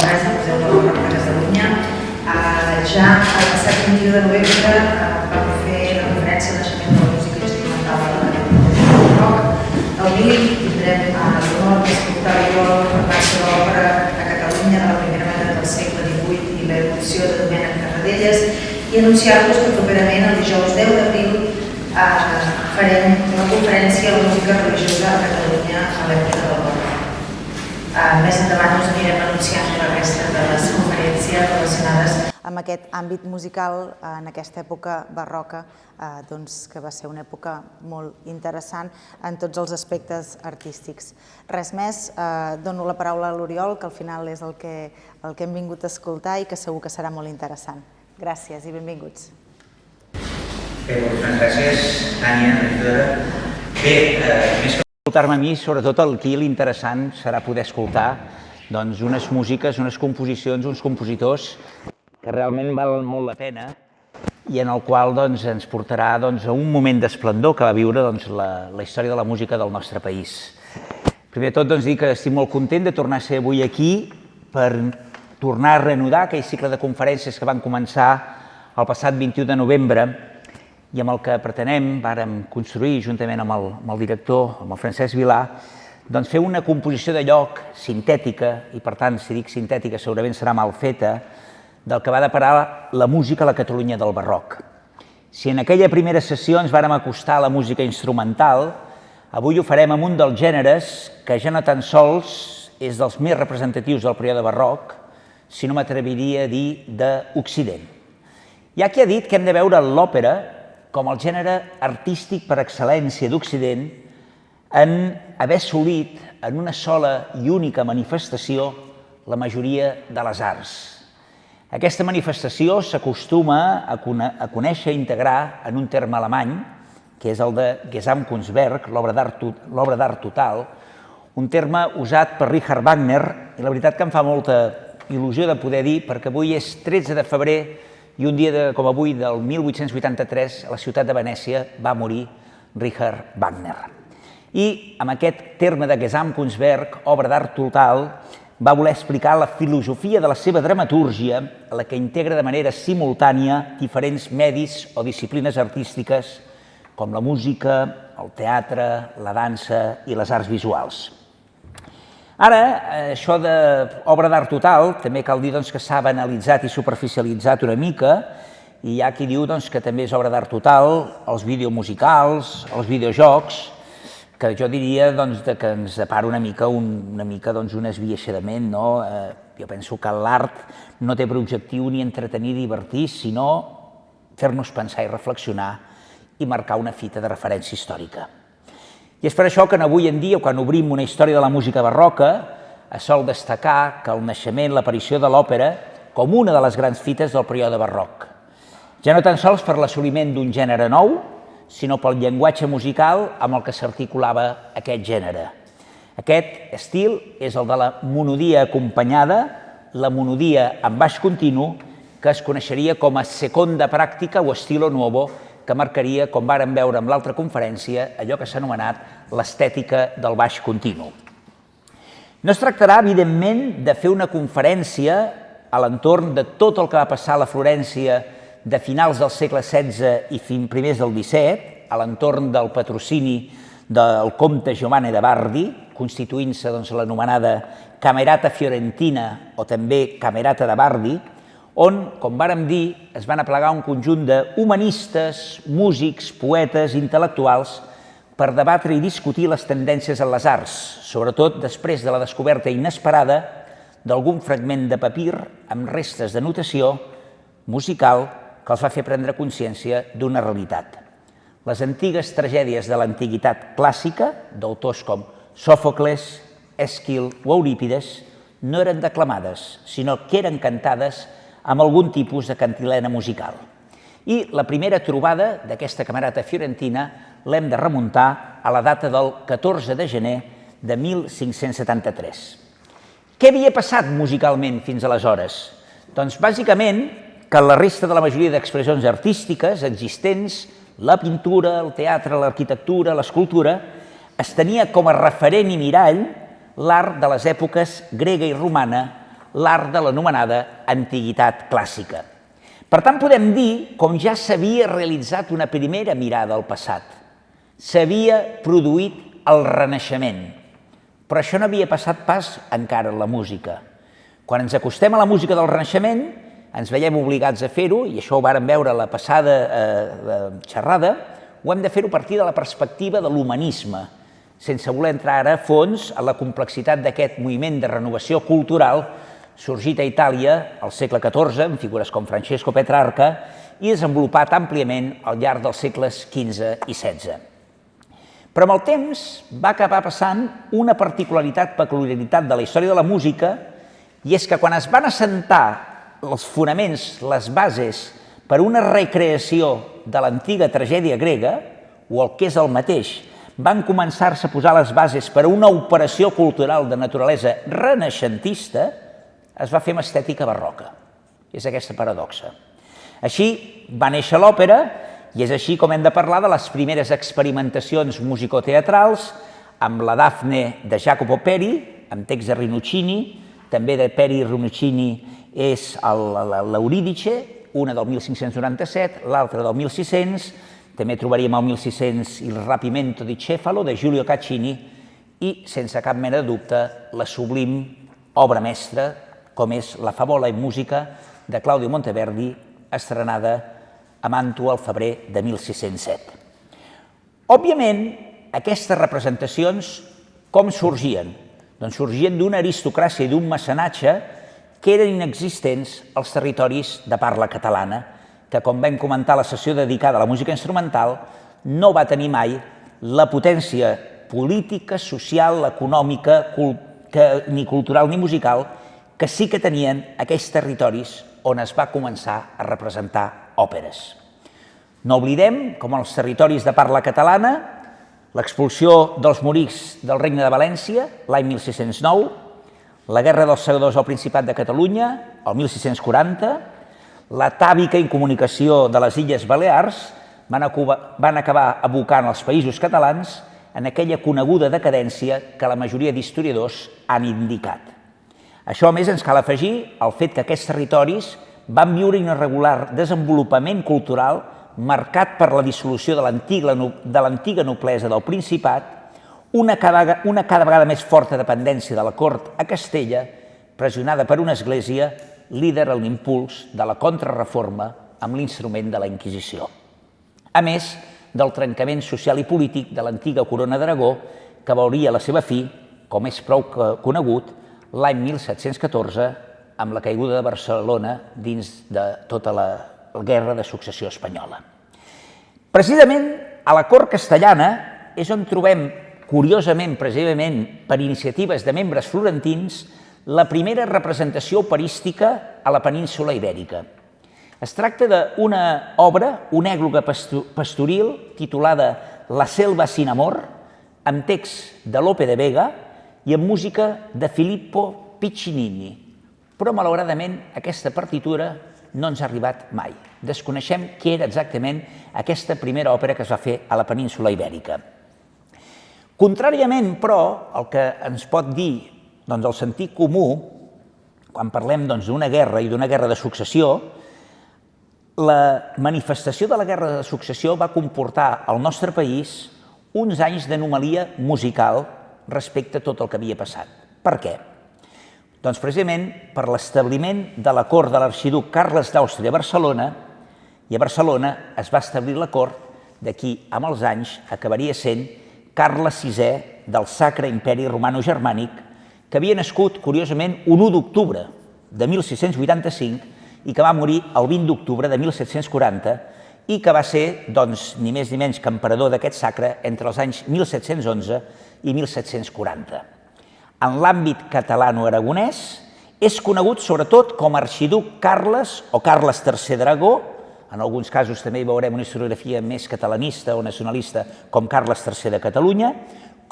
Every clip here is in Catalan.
Brasa, Museu del Barroc de Catalunya. Ja el passat 21 de novembre vam fer la conferència de naixement de la música instrumental de la Catalunya del Barroc. Avui tindrem l'honor d'escoltar l'Oriol parlar sobre l'òpera a Catalunya de la primera meitat del segle XVIII i l'evolució de Domènec Tarradellas i anunciar-vos que properament el dijous 10 d'abril farem una conferència a la música religiosa a Catalunya a l'època del Barroc. Més endavant us anirem anunciant la resta de les conferències relacionades amb aquest àmbit musical en aquesta època barroca, que va ser una època molt interessant en tots els aspectes artístics. Res més, dono la paraula a l'Oriol, que al final és el que hem vingut a escoltar i que segur que serà molt interessant. Gràcies i benvinguts. Moltes gràcies, Tània, regidora. Bé, més que escoltar-me a mi, sobretot el que l'interessant serà poder escoltar unes músiques, unes composicions, uns compositors que realment valen molt la pena i en el qual ens portarà a un moment d'esplendor que va viure la història de la música del nostre país. Primer de tot dir que estic molt content de tornar a ser avui aquí per tornar a reanudar aquell cicle de conferències que van començar el passat 21 de novembre i amb el que pretenem, vàrem construir juntament amb el director, amb el Francesc Vilà, fer una composició de lloc sintètica, i per tant, si dic sintètica segurament serà mal feta, del que va deparar la música a la Catalunya del Barroc. Si en aquella primera sessió ens vàrem acostar a la música instrumental, avui ho farem amb un dels gèneres que ja no tan sols és dels més representatius del període barroc, sinó m'atreviria a dir d'Occident. Hi ha qui ha dit que hem de veure l'òpera com el gènere artístic per excel·lència d'Occident en haver assolit en una sola i única manifestació la majoria de les arts. Aquesta manifestació s'acostuma a conèixer i integrar en un terme alemany, que és el de Gesamtkunstwerk, l'obra d'art total, un terme usat per Richard Wagner, i la veritat que em fa molta il·lusió de poder dir, perquè avui és 13 de febrer i un dia com avui, del 1883, a la ciutat de Venècia va morir Richard Wagner. I amb aquest terme de Gesamtkunstwerk, obra d'art total, va voler explicar la filosofia de la seva dramatúrgia, a la que integra de manera simultània diferents medis o disciplines artístiques, com la música, el teatre, la dansa i les arts visuals. Ara, això d'obra d'art total, també cal dir que s'ha banalitzat i superficialitzat una mica, i hi ha qui diu que també és obra d'art total els videomusicals, els videojocs, que jo diria que ens depara una mica un esbiaixadament. Jo penso que l'art no té per objectiu ni entretenir i divertir, sinó fer-nos pensar i reflexionar i marcar una fita de referència històrica. I és per això que avui en dia, quan obrim una història de la música barroca, es sol destacar que el naixement, l'aparició de l'òpera, com una de les grans fites del període barroc. Ja no tan sols per l'assoliment d'un gènere nou, sinó pel llenguatge musical amb el que s'articulava aquest gènere. Aquest estil és el de la monodia acompanyada, la monodia amb baix continu, que es coneixeria com a seconda pràctica o estilo nuovo, que marcaria, com vàrem veure en l'altra conferència, allò que s'ha anomenat l'estètica del baix continu. No es tractarà, evidentment, de fer una conferència a l'entorn de tot el que va passar a la Florència de finals del segle XVI i primers del XVII, a l'entorn del patrocini del comte Giovanni de Bardi, constituint-se l'anomenada Camerata Fiorentina o també Camerata de Bardi, on, com vàrem dir, es van aplegar un conjunt d'humanistes, músics, poetes, intel·lectuals per debatre i discutir les tendències en les arts, sobretot després de la descoberta inesperada d'algun fragment de papir amb restes de notació musical que els va fer prendre consciència d'una realitat. Les antigues tragèdies de l'antiguitat clàssica, d'autors com Sòfocles, Èsquil o Eurípides, no eren declamades, sinó que eren cantades amb algun tipus de cantilena musical. I la primera trobada d'aquesta Camerata Fiorentina l'hem de remuntar a la data del 14 de gener de 1573. Què havia passat musicalment fins aleshores? Doncs bàsicament que la resta de la majoria d'expressions artístiques existents, la pintura, el teatre, l'arquitectura, l'escultura, es tenia com a referent i mirall l'art de les èpoques grega i romana, l'art de l'anomenada antiguitat clàssica. Per tant, podem dir com ja s'havia realitzat una primera mirada al passat. S'havia produït el Renaixement, però això no havia passat pas encara en la música. Quan ens acostem a la música del Renaixement, ens veiem obligats a fer-ho, i això ho vàrem veure a la passada xerrada, ho hem de fer-ho a partir de la perspectiva de l'humanisme, sense voler entrar ara a fons en la complexitat d'aquest moviment de renovació cultural sorgit a Itàlia al segle XIV, amb figures com Francesco Petrarca, i desenvolupat àmpliament al llarg dels segles XV i XVI. Però amb el temps va acabar passant una peculiaritat de la història de la música, i és que quan es van assentar els fonaments, les bases, per una recreació de l'antiga tragèdia grega, o el que és el mateix, van començar-se a posar les bases per a una operació cultural de naturalesa renaixentista, es va fer amb estètica barroca. És aquesta paradoxa. Així va néixer l'òpera, i és així com hem de parlar de les primeres experimentacions musicoteatrals, amb la Dafne de Jacopo Peri, amb text de Rinuccini, també de Peri i Rinuccini és l'Euridice, una del 1597, l'altra del 1600, també trobaríem el 1600 Il rapimento di Cefalo, de Giulio Caccini, i, sense cap mena de dubte, la sublim obra mestra, com és la Favola in música de Claudio Monteverdi, estrenada a Màntua al febrer de 1607. Òbviament, aquestes representacions com sorgien? Doncs sorgien d'una aristocràcia i d'un mecenatge que eren inexistents als territoris de parla catalana, que, com vam comentar a la sessió dedicada a la música instrumental, no va tenir mai la potència política, social, econòmica, ni cultural ni musical, que sí que tenien aquells territoris on es va començar a representar òperes. No oblidem, com als territoris de parla catalana, l'expulsió dels moriscs del Regne de València, l'any 1609, la Guerra dels Segadors al Principat de Catalunya, el 1640, l'atàvica incomunicació de les Illes Balears van acabar abocant els països catalans en aquella coneguda decadència que la majoria d'historiadors han indicat. Això, a més, ens cal afegir el fet que aquests territoris van viure un irregular desenvolupament cultural marcat per la dissolució de l'antiga noblesa del Principat, una cada vegada més forta dependència de la cort a Castella, pressionada per una església líder en l'impuls de la contrarreforma amb l'instrument de la Inquisició. A més del trencament social i polític de l'antiga corona d'Aragó, que veuria la seva fi, com és prou conegut, l'any 1714, amb la caiguda de Barcelona dins de tota la Guerra de Successió Espanyola. Precisament a la cort castellana és on trobem, curiosament, precisament per iniciatives de membres florentins, la primera representació operística a la península Ibèrica. Es tracta d'una obra, una ègloga pastoril, titulada La selva sin amor, amb text de Lope de Vega i amb música de Filippo Piccinini. Però, malauradament, aquesta partitura no ens ha arribat mai. Desconeixem què era exactament aquesta primera òpera que es va fer a la península Ibèrica. Contràriament, però, el que ens pot dir el sentit comú, quan parlem d'una guerra i d'una guerra de successió, la manifestació de la guerra de successió va comportar al nostre país uns anys d'anomalia musical respecte a tot el que havia passat. Per què? Doncs precisament per l'establiment de la cort de l'arxiduc Carles d'Àustria a Barcelona, i a Barcelona es va establir la cort de qui, amb els anys, acabaria sent Carles VI del Sacre Imperi Romano-Germànic, que havia nascut, curiosament, un 1 d'octubre de 1685 i que va morir el 20 d'octubre de 1740 i que va ser, doncs, ni més ni menys que emperador d'aquest sacre entre els anys 1711 i 1740. En l'àmbit catalano-aragonès és conegut sobretot com a arxiduc Carles o Carles III d'Aragó, en alguns casos també hi veurem una historiografia més catalanista o nacionalista com Carles III de Catalunya,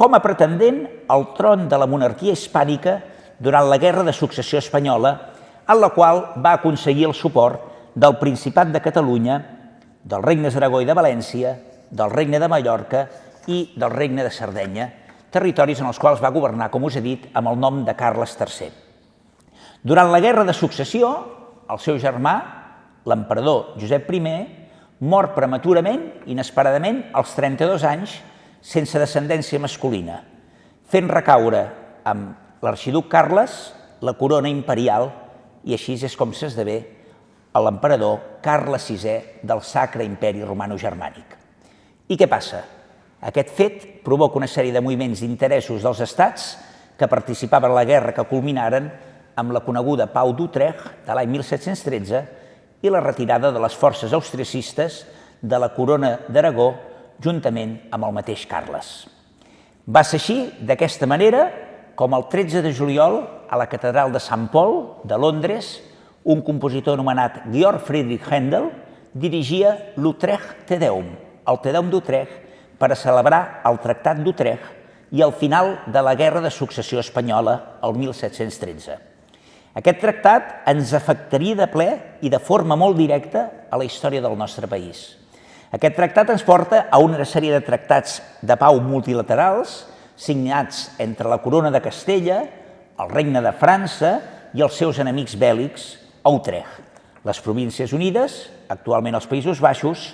com a pretendent al tron de la monarquia hispànica durant la Guerra de Successió Espanyola, en la qual va aconseguir el suport del Principat de Catalunya, dels regnes d'Aragó i de València, del Regne de Mallorca i del Regne de Sardenya, territoris en els quals va governar, com us he dit, amb el nom de Carles III. Durant la Guerra de Successió, el seu germà, l'emperador Josep I, mor prematurament, inesperadament, als 32 anys, sense descendència masculina, fent recaure amb l'arxiduc Carles la corona imperial, i així és com s'esdevé l'emperador Carles VI del Sacre Imperi Romano-Germànic. I què passa? Aquest fet provoca una sèrie de moviments d'interessos dels estats que participaven a la guerra que culminaren amb la coneguda Pau d'Utrecht de l'any 1713 i la retirada de les forces austriacistes de la corona d'Aragó juntament amb el mateix Carles. Va ser així, d'aquesta manera, com el 13 de juliol, a la catedral de Sant Paul, de Londres, un compositor anomenat Georg Friedrich Händel dirigia l'Utrecht Te Deum, el Te Deum d'Utrecht, per a celebrar el Tractat d'Utrecht i el final de la Guerra de Successió Espanyola, el 1713. Aquest tractat ens afectaria de ple i de forma molt directa a la història del nostre país. Aquest tractat ens porta a una sèrie de tractats de pau multilaterals signats entre la Corona de Castella, el Regne de França i els seus enemics bèl·lics a Utrecht, les Províncies Unides, actualment els Països Baixos,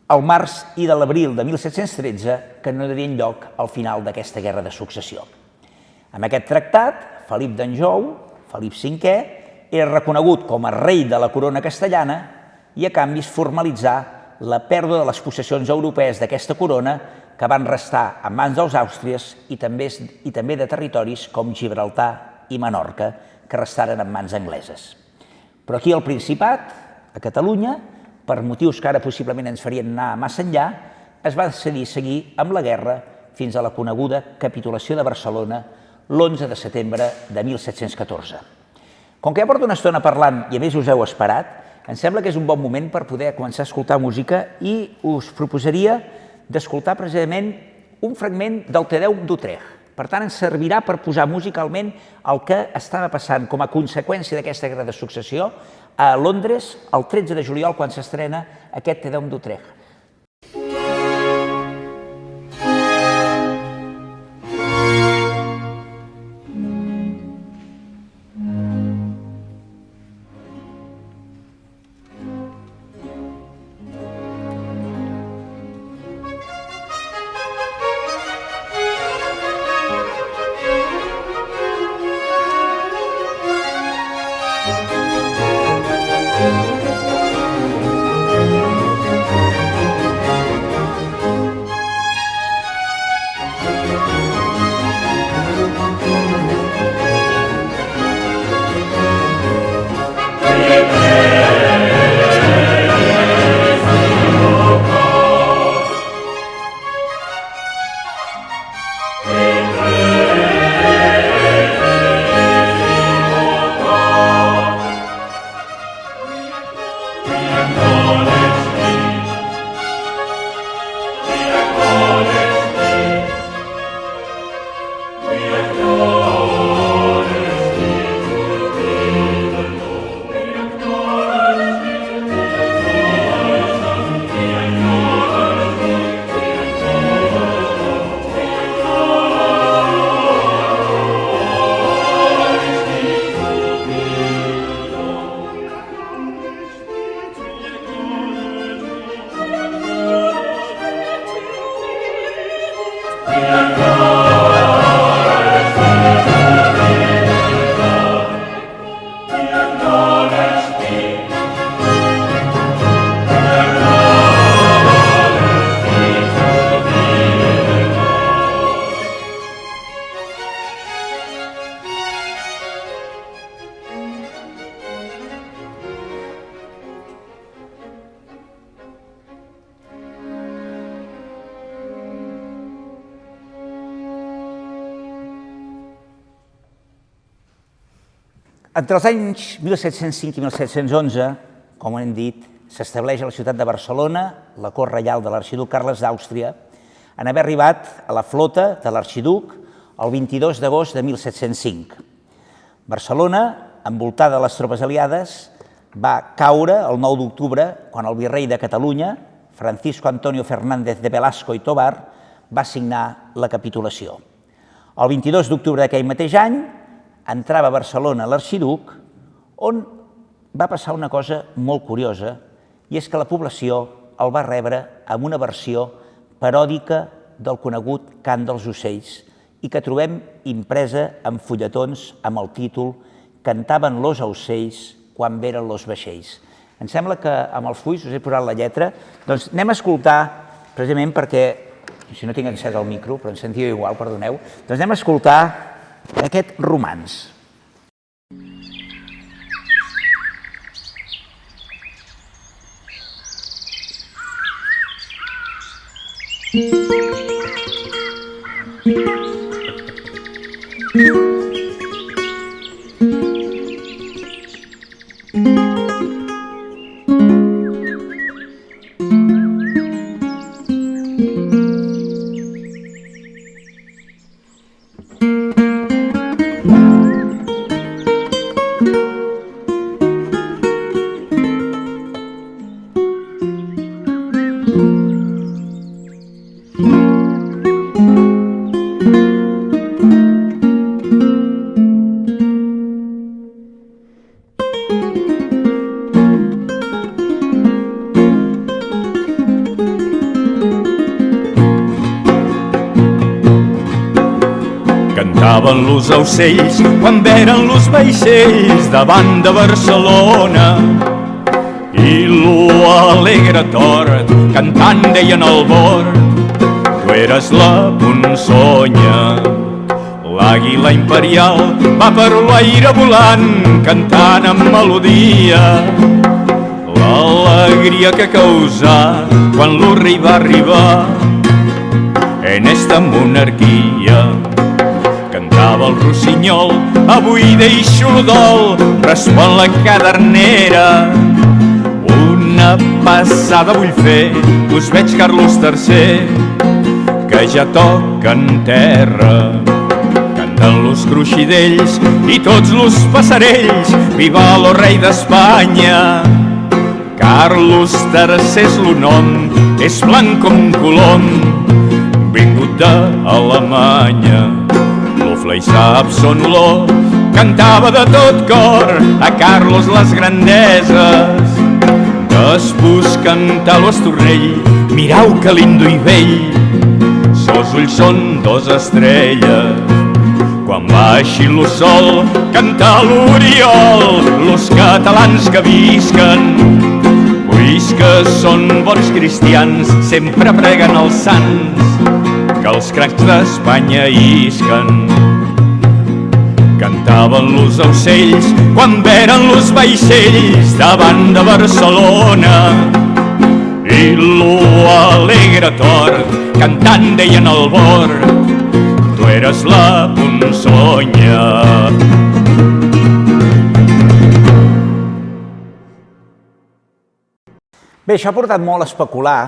al març i de l'abril de 1713, que no donarien lloc al final d'aquesta Guerra de Successió. Amb aquest tractat, Felip d'Anjou, Felip V, era reconegut com a rei de la corona castellana i a canvi es formalitzà la pèrdua de les possessions europees d'aquesta corona que van restar en mans dels àustries i també de territoris com Gibraltar i Menorca, que restaren en mans angleses. Però aquí al Principat, a Catalunya, per motius que ara possiblement ens farien anar massa enllà, es va decidir seguir amb la guerra fins a la coneguda capitulació de Barcelona l'11 de setembre de 1714. Com que ja porto una estona parlant i a més us heu esperat, em sembla que és un bon moment per poder començar a escoltar música i us proposaria d'escoltar precisament un fragment del Te Deum d'Utrecht. Per tant, ens servirà per posar musicalment el que estava passant com a conseqüència d'aquesta Guerra de Successió a Londres el 13 de juliol, quan s'estrena aquest Te Deum d'Utrecht. Entre els anys 1705 i 1711, com hem dit, s'estableix a la ciutat de Barcelona la cort reial de l'arxiduc Carles d'Àustria, en haver arribat a la flota de l'arxiduc el 22 d'agost de 1705. Barcelona, envoltada de les tropes aliades, va caure el 9 d'octubre quan el virrei de Catalunya, Francisco Antonio Fernández de Velasco i Tobar, va signar la capitulació. El 22 d'octubre d'aquell mateix any, entrava a Barcelona a l'Arxiduc, on va passar una cosa molt curiosa, i és que la població el va rebre amb una versió paròdica del conegut Cant dels ocells i que trobem impresa en fulletons amb el títol Cantaven los ocells quan veren los vaixells. Em sembla que amb els fulls us he posat la lletra, doncs anem a escoltar, precisament perquè, si no tinc encès el micro, però em sentia igual, perdoneu, doncs anem a escoltar aquest romanç. Cantaven los ocells quan veren los vaixells davant de Barcelona i lo alegre tort cantant deien al bord tu eres la ponzonya. L'àguila imperial va per l'aire volant cantant amb melodia l'alegria que causà quan lo rei va arribar en esta monarquia. Cantava el rossinyol, avui deixo el dol, respon la cadernera. Una passada vull fer, us veig Carlos III, que ja toquen terra. Canten los cruixidells i tots los passarells, viva lo rei d'Espanya. Carlos III és lo nom, és blanc com un colom, vingut d'Alemanya. I sap son olor, cantava de tot cor a Carlos les grandeses. Despús cantà lo Estornell, mirau que lindo i vell, sos ulls són dos estrelles. Quan baixi lo sol, cantà l'Oriol, los catalans que visquen. Ulls que són bons cristians, sempre preguen els sants, que els cracs d'Espanya isquen. Cantaven los ocells quan veren los vaixells davant de Barcelona i lo alegre tort cantant deien al bord tu eres la ponzonya. Bé, això ha portat molt a especular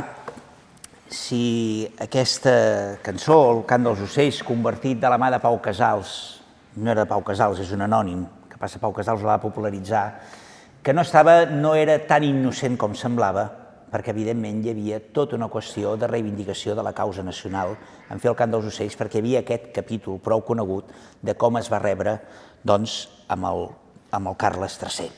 si aquesta cançó, el Cant dels ocells, convertit de la mà de Pau Casals, no era Pau Casals, és un anònim, que passa Pau Casals la va popularitzar, que no era tan innocent com semblava, perquè evidentment hi havia tota una qüestió de reivindicació de la causa nacional en fer el Cant dels ocells, perquè hi havia aquest capítol prou conegut de com es va rebre amb el Carles III.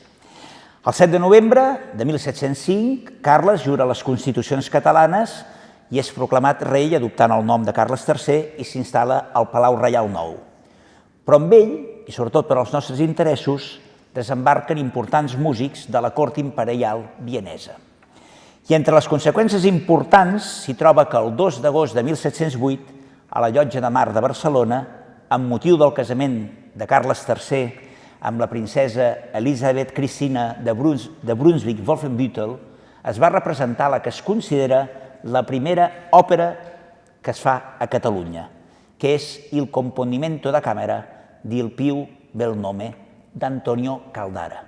El 7 de novembre de 1705, Carles jura les Constitucions catalanes i és proclamat rei adoptant el nom de Carles III i s'instal·la al Palau Reial Nou. Però amb ell, i sobretot per als nostres interessos, desembarquen importants músics de la cort imperial vienesa. I entre les conseqüències importants s'hi troba que el 2 d'agost de 1708, a la Llotja de Mar de Barcelona, amb motiu del casament de Carles III amb la princesa Elisabeth Cristina de Brunswick-Wolfenbüttel, es va representar la que es considera la primera òpera que es fa a Catalunya, que és Il componimento da camera del più bel nome d'Antonio Caldara.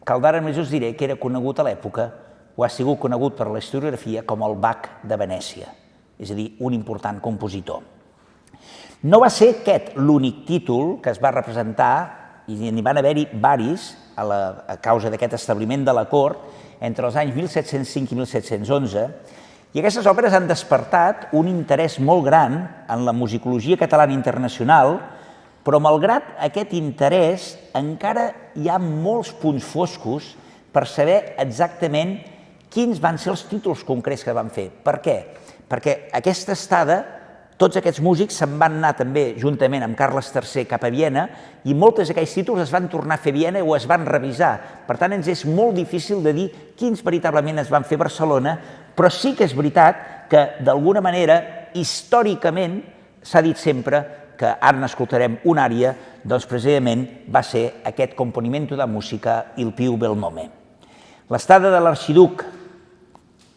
Caldara, només us diré que era conegut a l'època, o ha sigut conegut per la historiografia com el Bach de Venècia, és a dir, un important compositor. No va ser aquest l'únic títol que es va representar, i n'hi van haver-hi varis a causa d'aquest establiment de la cort entre els anys 1705 i 1711, i aquestes òperes han despertat un interès molt gran en la musicologia catalana internacional, Però malgrat aquest interès, encara hi ha molts punts foscos per saber exactament quins van ser els títols concrets que van fer. Per què? Perquè aquesta estada, tots aquests músics se'n van anar també, juntament amb Carles III, cap a Viena, i molts d'aquells títols es van tornar a fer a Viena o es van revisar. Per tant, ens és molt difícil de dir quins veritablement es van fer a Barcelona, però sí que és veritat que, d'alguna manera, històricament, s'ha dit sempre que ara n'escoltarem una ària, doncs precisament va ser aquest Componimento da Musica Il più bel nome. L'estada de l'arxiduc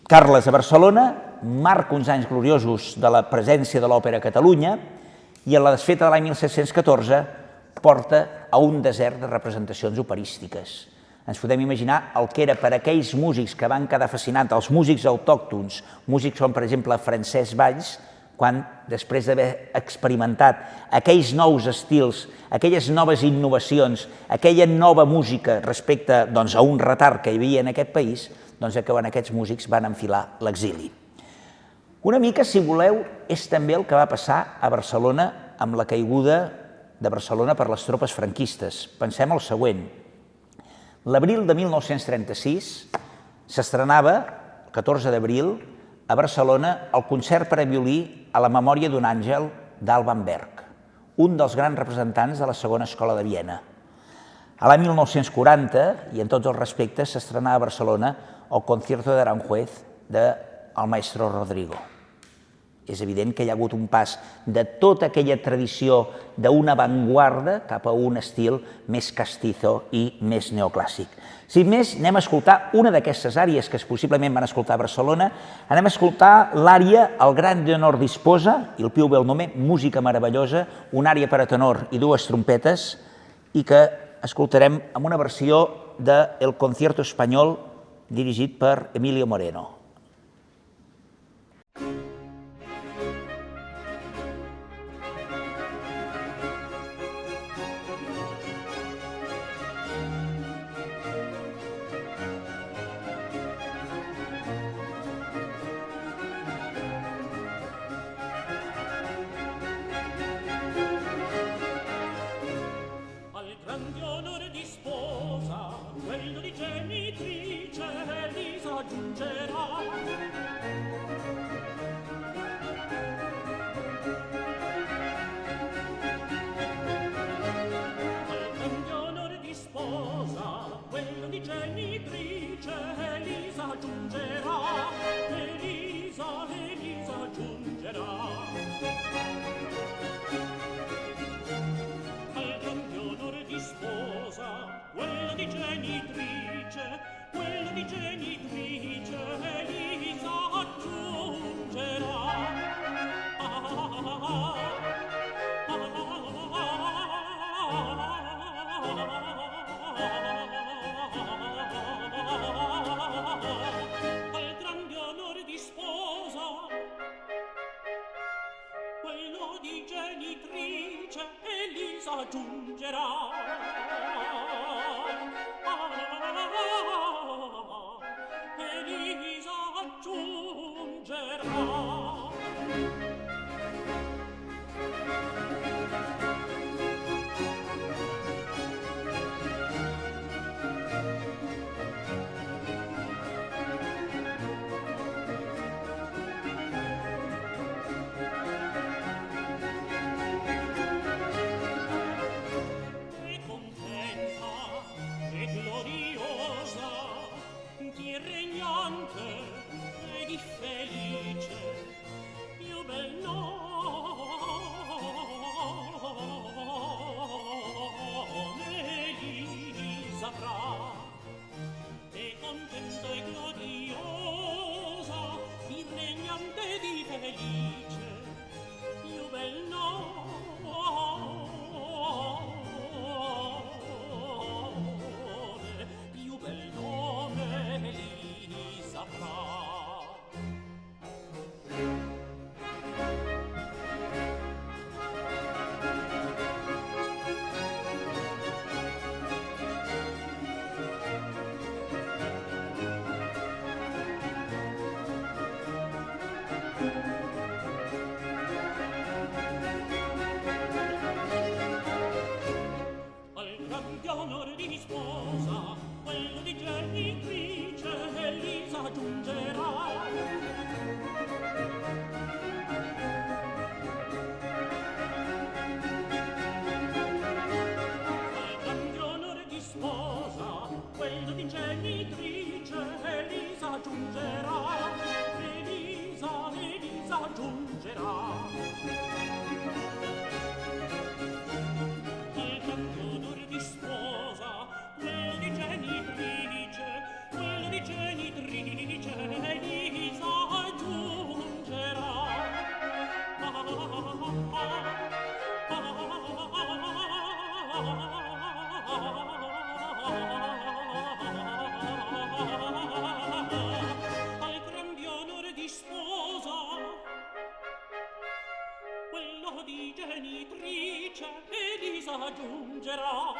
Carles a Barcelona marca uns anys gloriosos de la presència de l'òpera a Catalunya i en la desfeta de l'any 1714 porta a un desert de representacions operístiques. Ens podem imaginar el que era per aquells músics que van quedar fascinats, els músics autòctons, músics com per exemple Francesc Valls, quan després d'haver experimentat aquells nous estils, aquelles noves innovacions, aquella nova música respecte a un retard que hi havia en aquest país, doncs quan aquests músics van enfilar l'exili. Una mica, si voleu, és també el que va passar a Barcelona amb la caiguda de Barcelona per les tropes franquistes. Pensem el següent. L'abril de 1936 s'estrenava, el 14 d'abril, a Barcelona, el concert per a violí a la memòria d'un àngel d'Alban Berg, un dels grans representants de la segona escola de Viena. A l'any 1940, i en tots els respectes, s'estrenava a Barcelona el Concierto de Aranjuez del maestro Rodrigo. És evident que hi ha hagut un pas de tota aquella tradició d'una avantguarda cap a un estil més castizo i més neoclàssic. Sin més, anem a escoltar una d'aquestes àries que possiblement van escoltar a Barcelona. Anem a escoltar l'ària El grande honor disposa, Il più bel nome, música meravellosa, una ària per a tenor i dues trompetes, i que escoltarem amb una versió del Concierto Espanyol dirigit per Emilio Moreno. di genitrice Elisa giungerà, Elisa giungerà. Il canto d'or di sposa, quello di genitrice Elisa giungerà. Al grande onore di sposa, quello di genitrice Elisa giungerà. Elisa giungerà.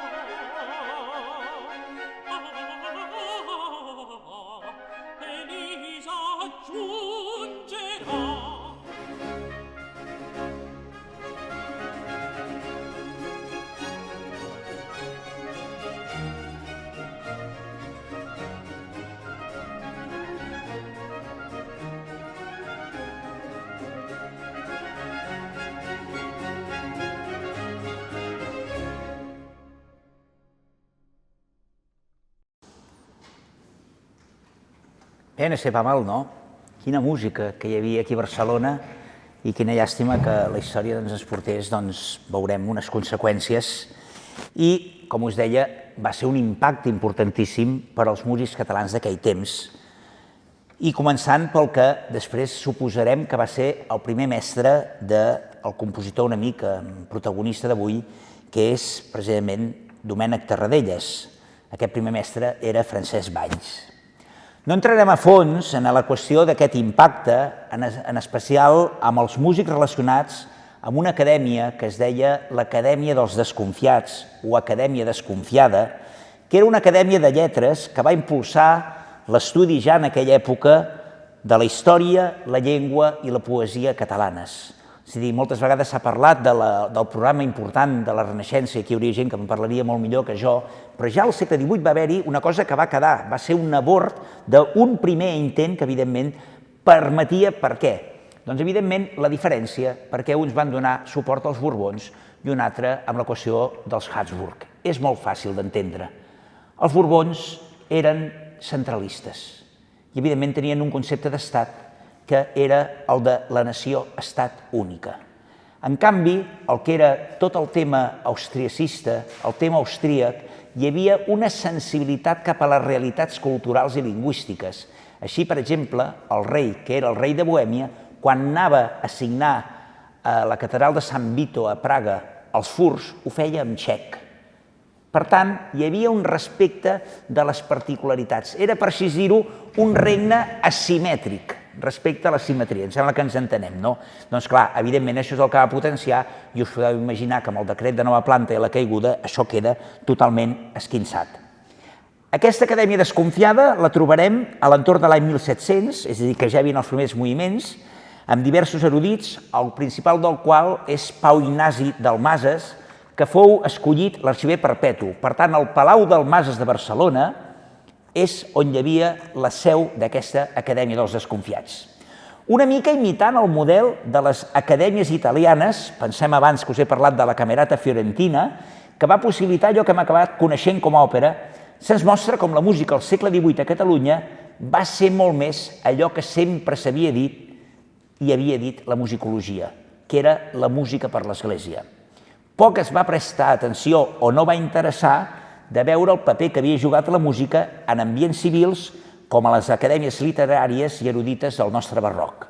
Bé, no sé pas mal, no? Quina música que hi havia aquí a Barcelona i quina llàstima que la història ens portés, veurem unes conseqüències. I, com us deia, va ser un impacte importantíssim per als músics catalans d'aquell temps. I començant pel que després suposarem que va ser el primer mestre del compositor una mica protagonista d'avui, que és precisament Domènec Terradellas. Aquest primer mestre era Francesc Valls. No entrarem a fons en la qüestió d'aquest impacte, en especial amb els músics relacionats amb una acadèmia que es deia l'Acadèmia dels Desconfiats o Acadèmia Desconfiada, que era una acadèmia de lletres que va impulsar l'estudi ja en aquella època de la història, la llengua i la poesia catalanes. És a dir, moltes vegades s'ha parlat del programa important de la Renaixença, i aquí hi hauria gent que en parlaria molt millor que jo, però ja al segle XVIII va haver-hi una cosa que va quedar, va ser un abort d'un primer intent que, evidentment, permetia per què? Doncs, evidentment, la diferència, perquè uns van donar suport als Borbons i un altre amb la qüestió dels Habsburg. És molt fàcil d'entendre. Els Borbons eren centralistes i, evidentment, tenien un concepte d'estat que era el de la nació-estat única. En canvi, el que era tot el tema austriacista, el tema austríac, hi havia una sensibilitat cap a les realitats culturals i lingüístiques. Així, per exemple, el rei, que era el rei de Bohèmia, quan anava a signar a la catedral de Sant Vito a Praga els furs, ho feia en txec. Per tant, hi havia un respecte de les particularitats. Era, per així dir-ho, un regne asimètric respecte a la simetria. Em sembla que ens entenem, no? Doncs clar, evidentment això és el que va potenciar i us podeu imaginar que amb el decret de nova planta i la caiguda això queda totalment esquinçat. Aquesta acadèmia desconfiada la trobarem a l'entorn de l'any 1700, és a dir, que ja hi havia els primers moviments, amb diversos erudits, el principal del qual és Pau Ignasi Dalmases, que fou escollit l'arxiver perpetu. Per tant, el Palau Dalmases de Barcelona és on hi havia la seu d'aquesta Acadèmia dels Desconfiats. Una mica imitant el model de les acadèmies italianes, pensem abans que us he parlat de la Camerata Fiorentina, que va possibilitar allò que hem acabat coneixent com a òpera, se'ns mostra com la música al segle XVIII a Catalunya va ser molt més allò que sempre s'havia dit i havia dit la musicologia, que era la música per l'Església. Poc es va prestar atenció o no va interessar de veure el paper que havia jugat la música en ambients civils com a les acadèmies literàries i erudites del nostre barroc.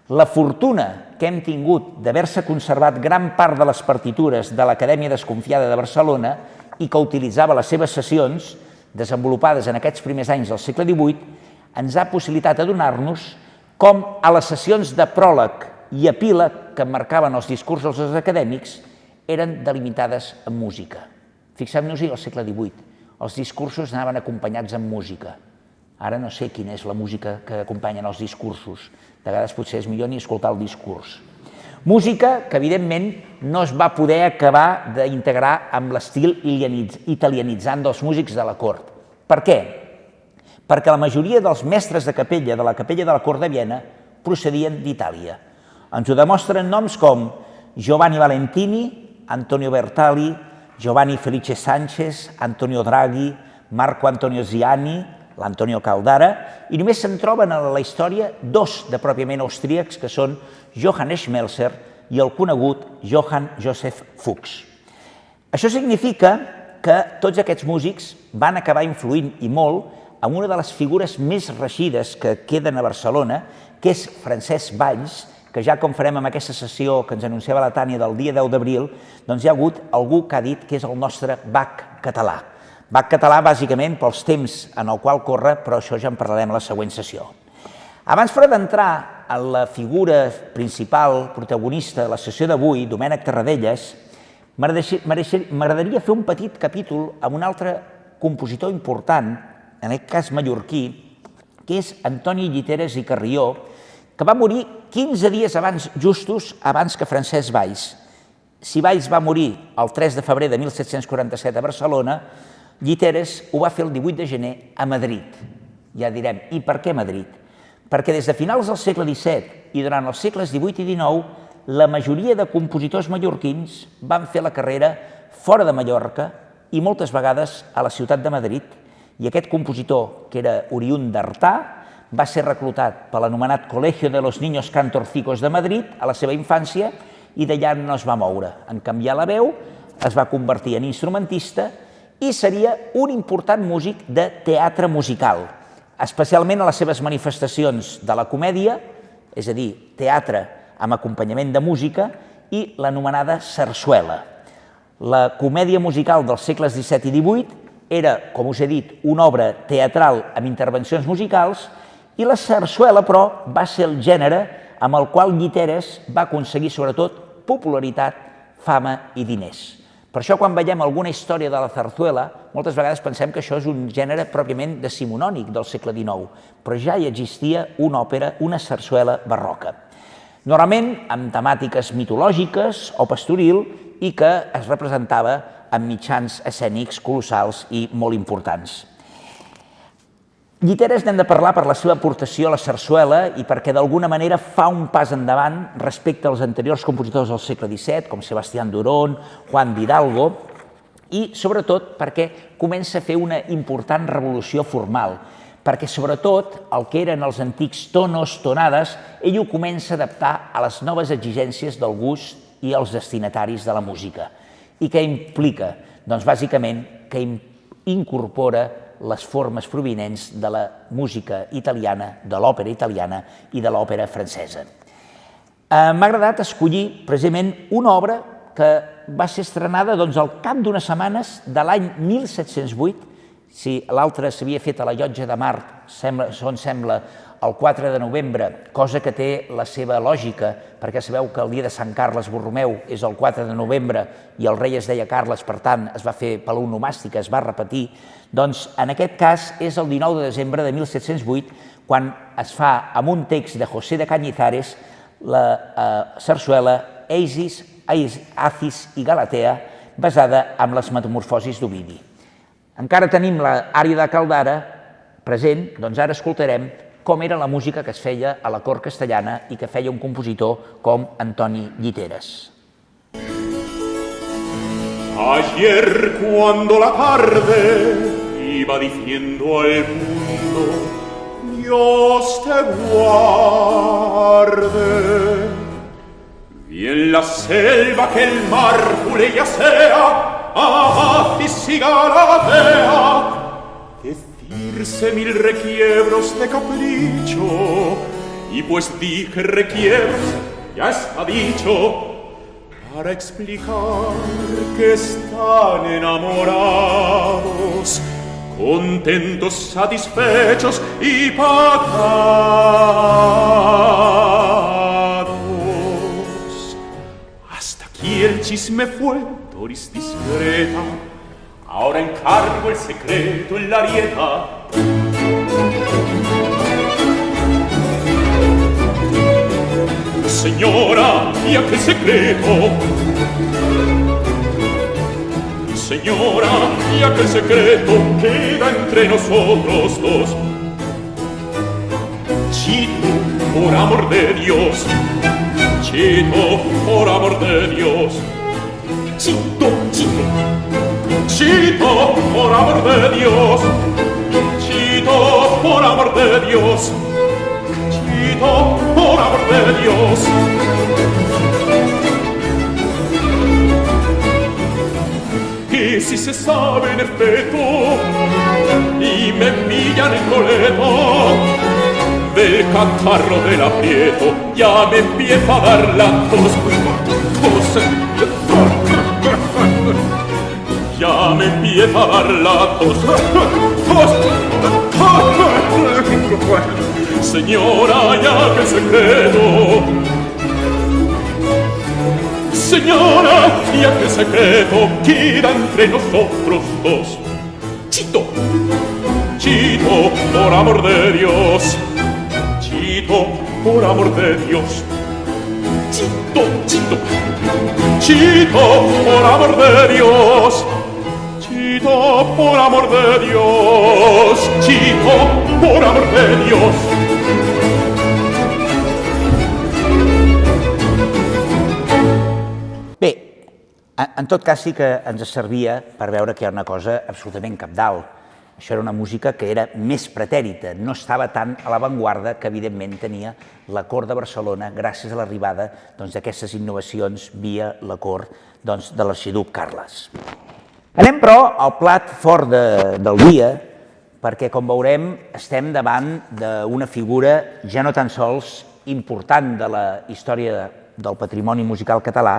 La fortuna que hem tingut d'haver-se conservat gran part de les partitures de l'Acadèmia Desconfiada de Barcelona i que utilitzava les seves sessions, desenvolupades en aquests primers anys del segle XVIII, ens ha possibilitat adonar-nos com a les sessions de pròleg i epíleg que marcaven els discursos dels acadèmics eren delimitades amb música. Fixem-nos-hi al segle XVIII, els discursos anaven acompanyats amb música. Ara no sé quina és la música que acompanyen els discursos. De vegades potser és millor ni escoltar el discurs. Música que, evidentment, no es va poder acabar d'integrar amb l'estil italianitzant dels músics de la cort. Per què? Perquè la majoria dels mestres de capella de la capella de la cort de Viena procedien d'Itàlia. Ens ho demostren noms com Giovanni Valentini, Antonio Bertali, Giovanni Felice Sánchez, Antonio Draghi, Marco Antonio Ziani, l'Antonio Caldara, i només se'n troben a la història dos de pròpiament austríacs, que són Johann Schmelzer i el conegut Johann Joseph Fuchs. Això significa que tots aquests músics van acabar influint i molt en una de les figures més reeixides que queden a Barcelona, que és Francesc Valls, que ja com farem amb aquesta sessió que ens anunciava la Tània del dia 10 d'abril, doncs hi ha hagut algú que ha dit que és el nostre Bach català. Bach català, bàsicament, pels temps en el qual corre, però això ja en parlarem a la següent sessió. Abans, però, d'entrar en la figura principal, protagonista de la sessió d'avui, Domènec Terradellas, m'agradaria fer un petit capítol amb un altre compositor important, en aquest cas mallorquí, que és Antoni Lliteres i Carrió, que va morir 15 dies abans, justos abans que Francesc Valls. Si Valls va morir el 3 de febrer de 1747 a Barcelona, Lliteres ho va fer el 18 de gener a Madrid. Ja direm, i per què Madrid? Perquè des de finals del segle XVII i durant els segles XVIII i XIX, la majoria de compositors mallorquins van fer la carrera fora de Mallorca i moltes vegades a la ciutat de Madrid. I aquest compositor, que era oriünd d'Artà, va ser reclutat per l'anomenat Colegio de los Niños Cantorcicos de Madrid a la seva infància i d'allà no es va moure. En canviar la veu, es va convertir en instrumentista i seria un important músic de teatre musical, especialment a les seves manifestacions de la comèdia, és a dir, teatre amb acompanyament de música, i l'anomenada sarsuela. La comèdia musical dels segles XVII i XVIII era, com us he dit, una obra teatral amb intervencions musicals, i la sarsuela, però, va ser el gènere amb el qual Lliteres va aconseguir, sobretot, popularitat, fama i diners. Per això, quan veiem alguna història de la zarzuela, moltes vegades pensem que això és un gènere pròpiament decimonònic del segle XIX, però ja hi existia una òpera, una sarsuela barroca. Normalment amb temàtiques mitològiques o pastoril i que es representava amb mitjans escènics colossals i molt importants. Lliteres n'hem de parlar per la seva aportació a la sarsuela i perquè d'alguna manera fa un pas endavant respecte als anteriors compositors del segle XVII, com Sebastián d'Orón, Juan d'Hidalgo, i sobretot perquè comença a fer una important revolució formal, perquè sobretot el que eren els antics tonos, tonades, ell ho comença a adaptar a les noves exigències del gust i als destinataris de la música. I què implica? Doncs bàsicament que incorpora les formes provinents de la música italiana, de l'òpera italiana i de l'òpera francesa. M'ha agradat escollir precisament una obra que va ser estrenada al cap d'unes setmanes de l'any 1708. Si l'altra s'havia fet a la Llotja de Mar, segons sembla, el 4 de novembre, cosa que té la seva lògica, perquè sabeu que el dia de Sant Carles Borromeu és el 4 de novembre i el rei es deia Carles, per tant, es va fer per l'onomàstica, es va repetir, doncs en aquest cas és el 19 de desembre de 1708, quan es fa amb un text de José de Cañizares la sarsuela Eisis, Acis i Galatea, basada en les metamorfosis d'Ovidi. Encara tenim l'ària de Caldara present, doncs ara escoltarem com era la música que es feia a la cort castellana i que feia un compositor com Antoni Lliteres. Ayer cuando la tarde iba diciendo al mundo Dios te guarde, vi en la selva que el mar Julia sea Acis y Galatea decirse mil requiebros de capricho, y pues dije requiebros, ya está dicho, para explicar que están enamorados, contentos, satisfechos y pagados. Hasta aquí el chisme fue, Doris discreta. Ahora encargo el secreto en la arieta. Señora, y aquel secreto. Señora, y aquel secreto queda entre nosotros dos. Chito, por amor de Dios. Chito, por amor de Dios. Chito, chito. Chito, por amor de Dios. Chito, por amor de Dios. Chito, por amor de Dios. Que si se sabe en efecto y me pillan el coleto del catarro del aprieto, ya me empieza a dar la tos. Ya me empieza a dar la tos. Señora, ya que secreto. Señora, ya que secreto queda entre nosotros dos. Chito, Chito, por amor de Dios. Chito, por amor de Dios. Chito, Chito, Chito, por amor de Dios. Chito, por amor de Dios. Chito, por amor de Dios. Bé, en tot cas sí que ens servia per veure que hi ha una cosa absolutament cabdal. Això era una música que era més pretèrita, no estava tan a l'avantguarda que evidentment tenia la cort de Barcelona gràcies a l'arribada d'aquestes innovacions via la cort de l'arxiduc Carles. Anem, però, al plat fort del dia, perquè, com veurem, estem davant d'una figura ja no tan sols important de la història del patrimoni musical català,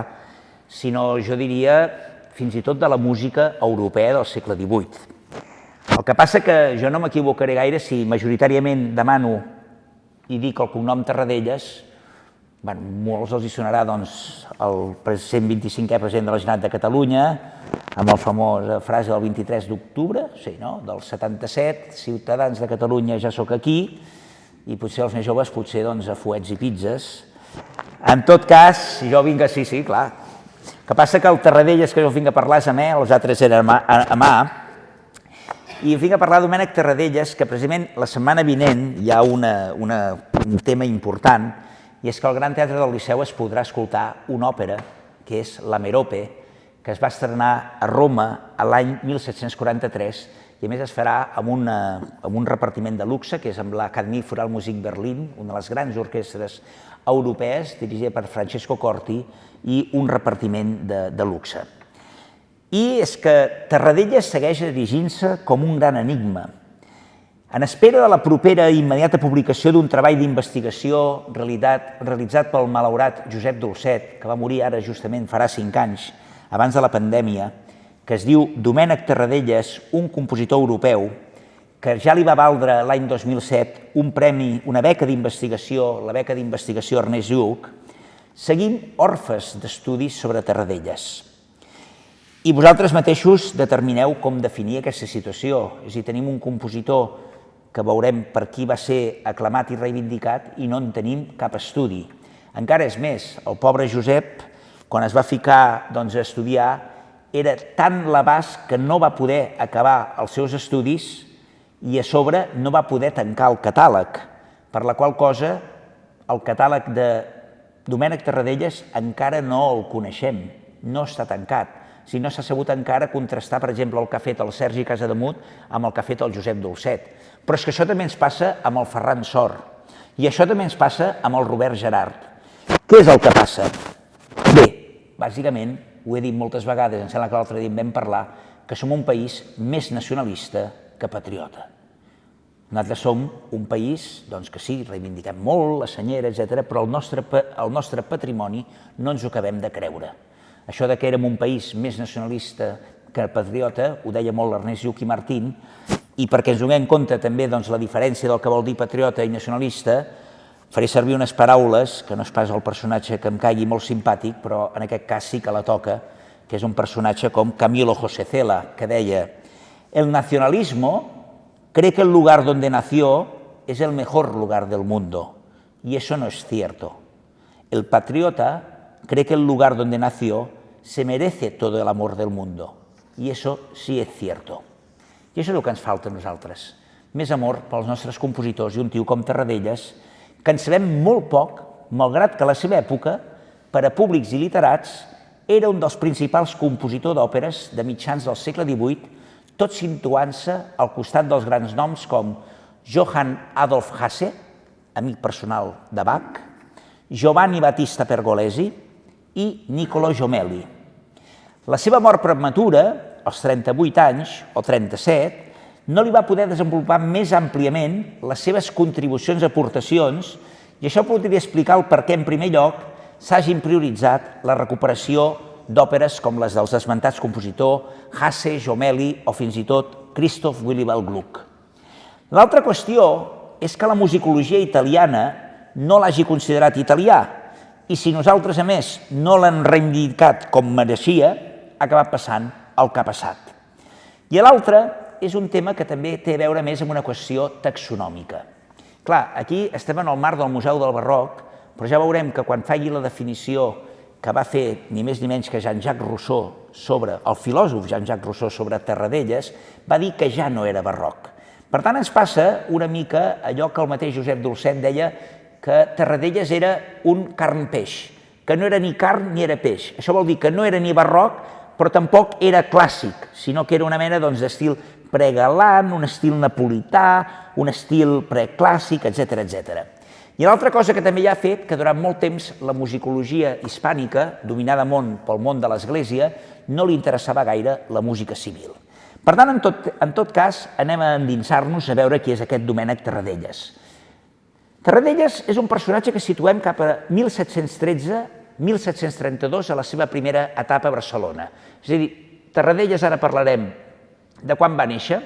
sinó, jo diria, fins i tot de la música europea del segle XVIII. El que passa que jo no m'equivocaré gaire si majoritàriament demano i dic el cognom Tarradellas. Molts els hi sonarà el 125è president de la Generalitat de Catalunya, amb la famosa frase del 23 d'octubre, del 77, ciutadans de Catalunya, ja sóc aquí, i potser els més joves, potser a fuets i pizzas. En tot cas, si jo vinc així, sí, clar. El que passa que el Tarradellas que jo vinc a parlar és a me, els altres eren a mà, i vinc a parlar d'Domènec Tarradellas, que precisament la setmana vinent hi ha un tema important, i és que al Gran Teatre del Liceu es podrà escoltar una òpera, que és la Merope, que es va estrenar a Roma l'any 1743, i a més es farà amb un repartiment de luxe, que és amb l'Académie für Musik Berlin, una de les grans orquestres europees, dirigida per Francesco Corti, i un repartiment de luxe. I és que Tarradellas segueix dirigint-se com un gran enigma. En espera de la propera i immediata publicació d'un treball d'investigació realitzat pel malaurat Josep Dolcet, que va morir ara justament farà 5 anys, abans de la pandèmia, que es diu Domènec Tarradellas, un compositor europeu, que ja li va valdre l'any 2007 un premi, una beca d'investigació, la beca d'investigació Ernest Lluch, seguim orfes d'estudis sobre Tarradellas. I vosaltres mateixos determineu com definir aquesta situació. És a dir, tenim un compositor que veurem per qui va ser aclamat i reivindicat i no en tenim cap estudi. Encara és més, el pobre Josep, quan es va ficar a estudiar, era tan l'abast que no va poder acabar els seus estudis i a sobre no va poder tancar el catàleg, per la qual cosa el catàleg de Domènec Tarradellas encara no el coneixem, no està tancat. Si no s'ha sabut encara contrastar, per exemple, el que ha fet el Sergi Casademut amb el que ha fet el Josep Dolcet. Però és que això també ens passa amb el Ferran Sor. I això també ens passa amb el Robert Gerard. Què és el que passa? Bé, bàsicament, ho he dit moltes vegades, em sembla que l'altre dia en vam parlar, que som un país més nacionalista que patriota. Nosaltres som un país que sí, reivindiquem molt, la senyera, etc., però el nostre patrimoni no ens ho acabem de creure. Això que érem un país més nacionalista que patriota, ho deia molt l'Ernest Lluch i Martín, i perquè ens donem en compte també la diferència del que vol dir patriota i nacionalista, faré servir unes paraules, que no és pas el personatge que em caigui molt simpàtic, però en aquest cas sí que la toca, que és un personatge com Camilo José Cela, que deia: el nacionalismo cree que el lugar donde nació es el mejor lugar del mundo, y eso no es cierto. El patriota cree que el lugar donde nació se merece todo el amor del mundo, y eso sí es cierto. I això és el que ens falta a nosaltres, més amor pels nostres compositors i un tio com Tarradellas, que en sabem molt poc, malgrat que a la seva època, per a públics i literats, era un dels principals compositors d'òperes de mitjans del segle XVIII, tot situant-se al costat dels grans noms com Johann Adolf Hasse, amic personal de Bach, Giovanni Battista Pergolesi i Niccolò Jommelli. La seva mort prematura, als 38 anys o 37, no li va poder desenvolupar més àmpliament les seves contribucions i aportacions, i això podria explicar el per què, en primer lloc, s'hagin prioritzat la recuperació d'òperes com les dels esmentats compositors Hasse, Jommelli o fins i tot Christoph Willibald Gluck. L'altra qüestió és que la musicologia italiana no l'hagi considerat italià, i si nosaltres, a més, no l'hem reivindicat com mereixia, ha acabat passant el que ha passat. I l'altre és un tema que també té a veure més amb una qüestió taxonòmica. Clar, aquí estem en el marc del Museu del Barroc, però ja veurem que quan faci la definició que va fer ni més ni menys que Jean-Jacques Rousseau sobre, el filòsof Jean-Jacques Rousseau sobre Tarradellas, va dir que ja no era barroc. Per tant, ens passa una mica allò que el mateix Josep Dolcet deia que Tarradellas era un carn-peix, que no era ni carn ni era peix. Això vol dir que no era ni barroc, però tampoc era clàssic, sinó que era una mena d'estil pregalant, un estil napolità, un estil preclàssic, etc. I l'altra cosa que també ja ha fet que durant molt temps la musicologia hispànica, dominada pel món de l'Església, no li interessava gaire la música civil. Per tant, en tot cas, anem a endinsar-nos a veure qui és aquest Domènec Tarradellas. Tarradellas és un personatge que situem cap a 1713-1732 a la seva primera etapa a Barcelona. És a dir, Tarradellas, ara parlarem de quan va néixer.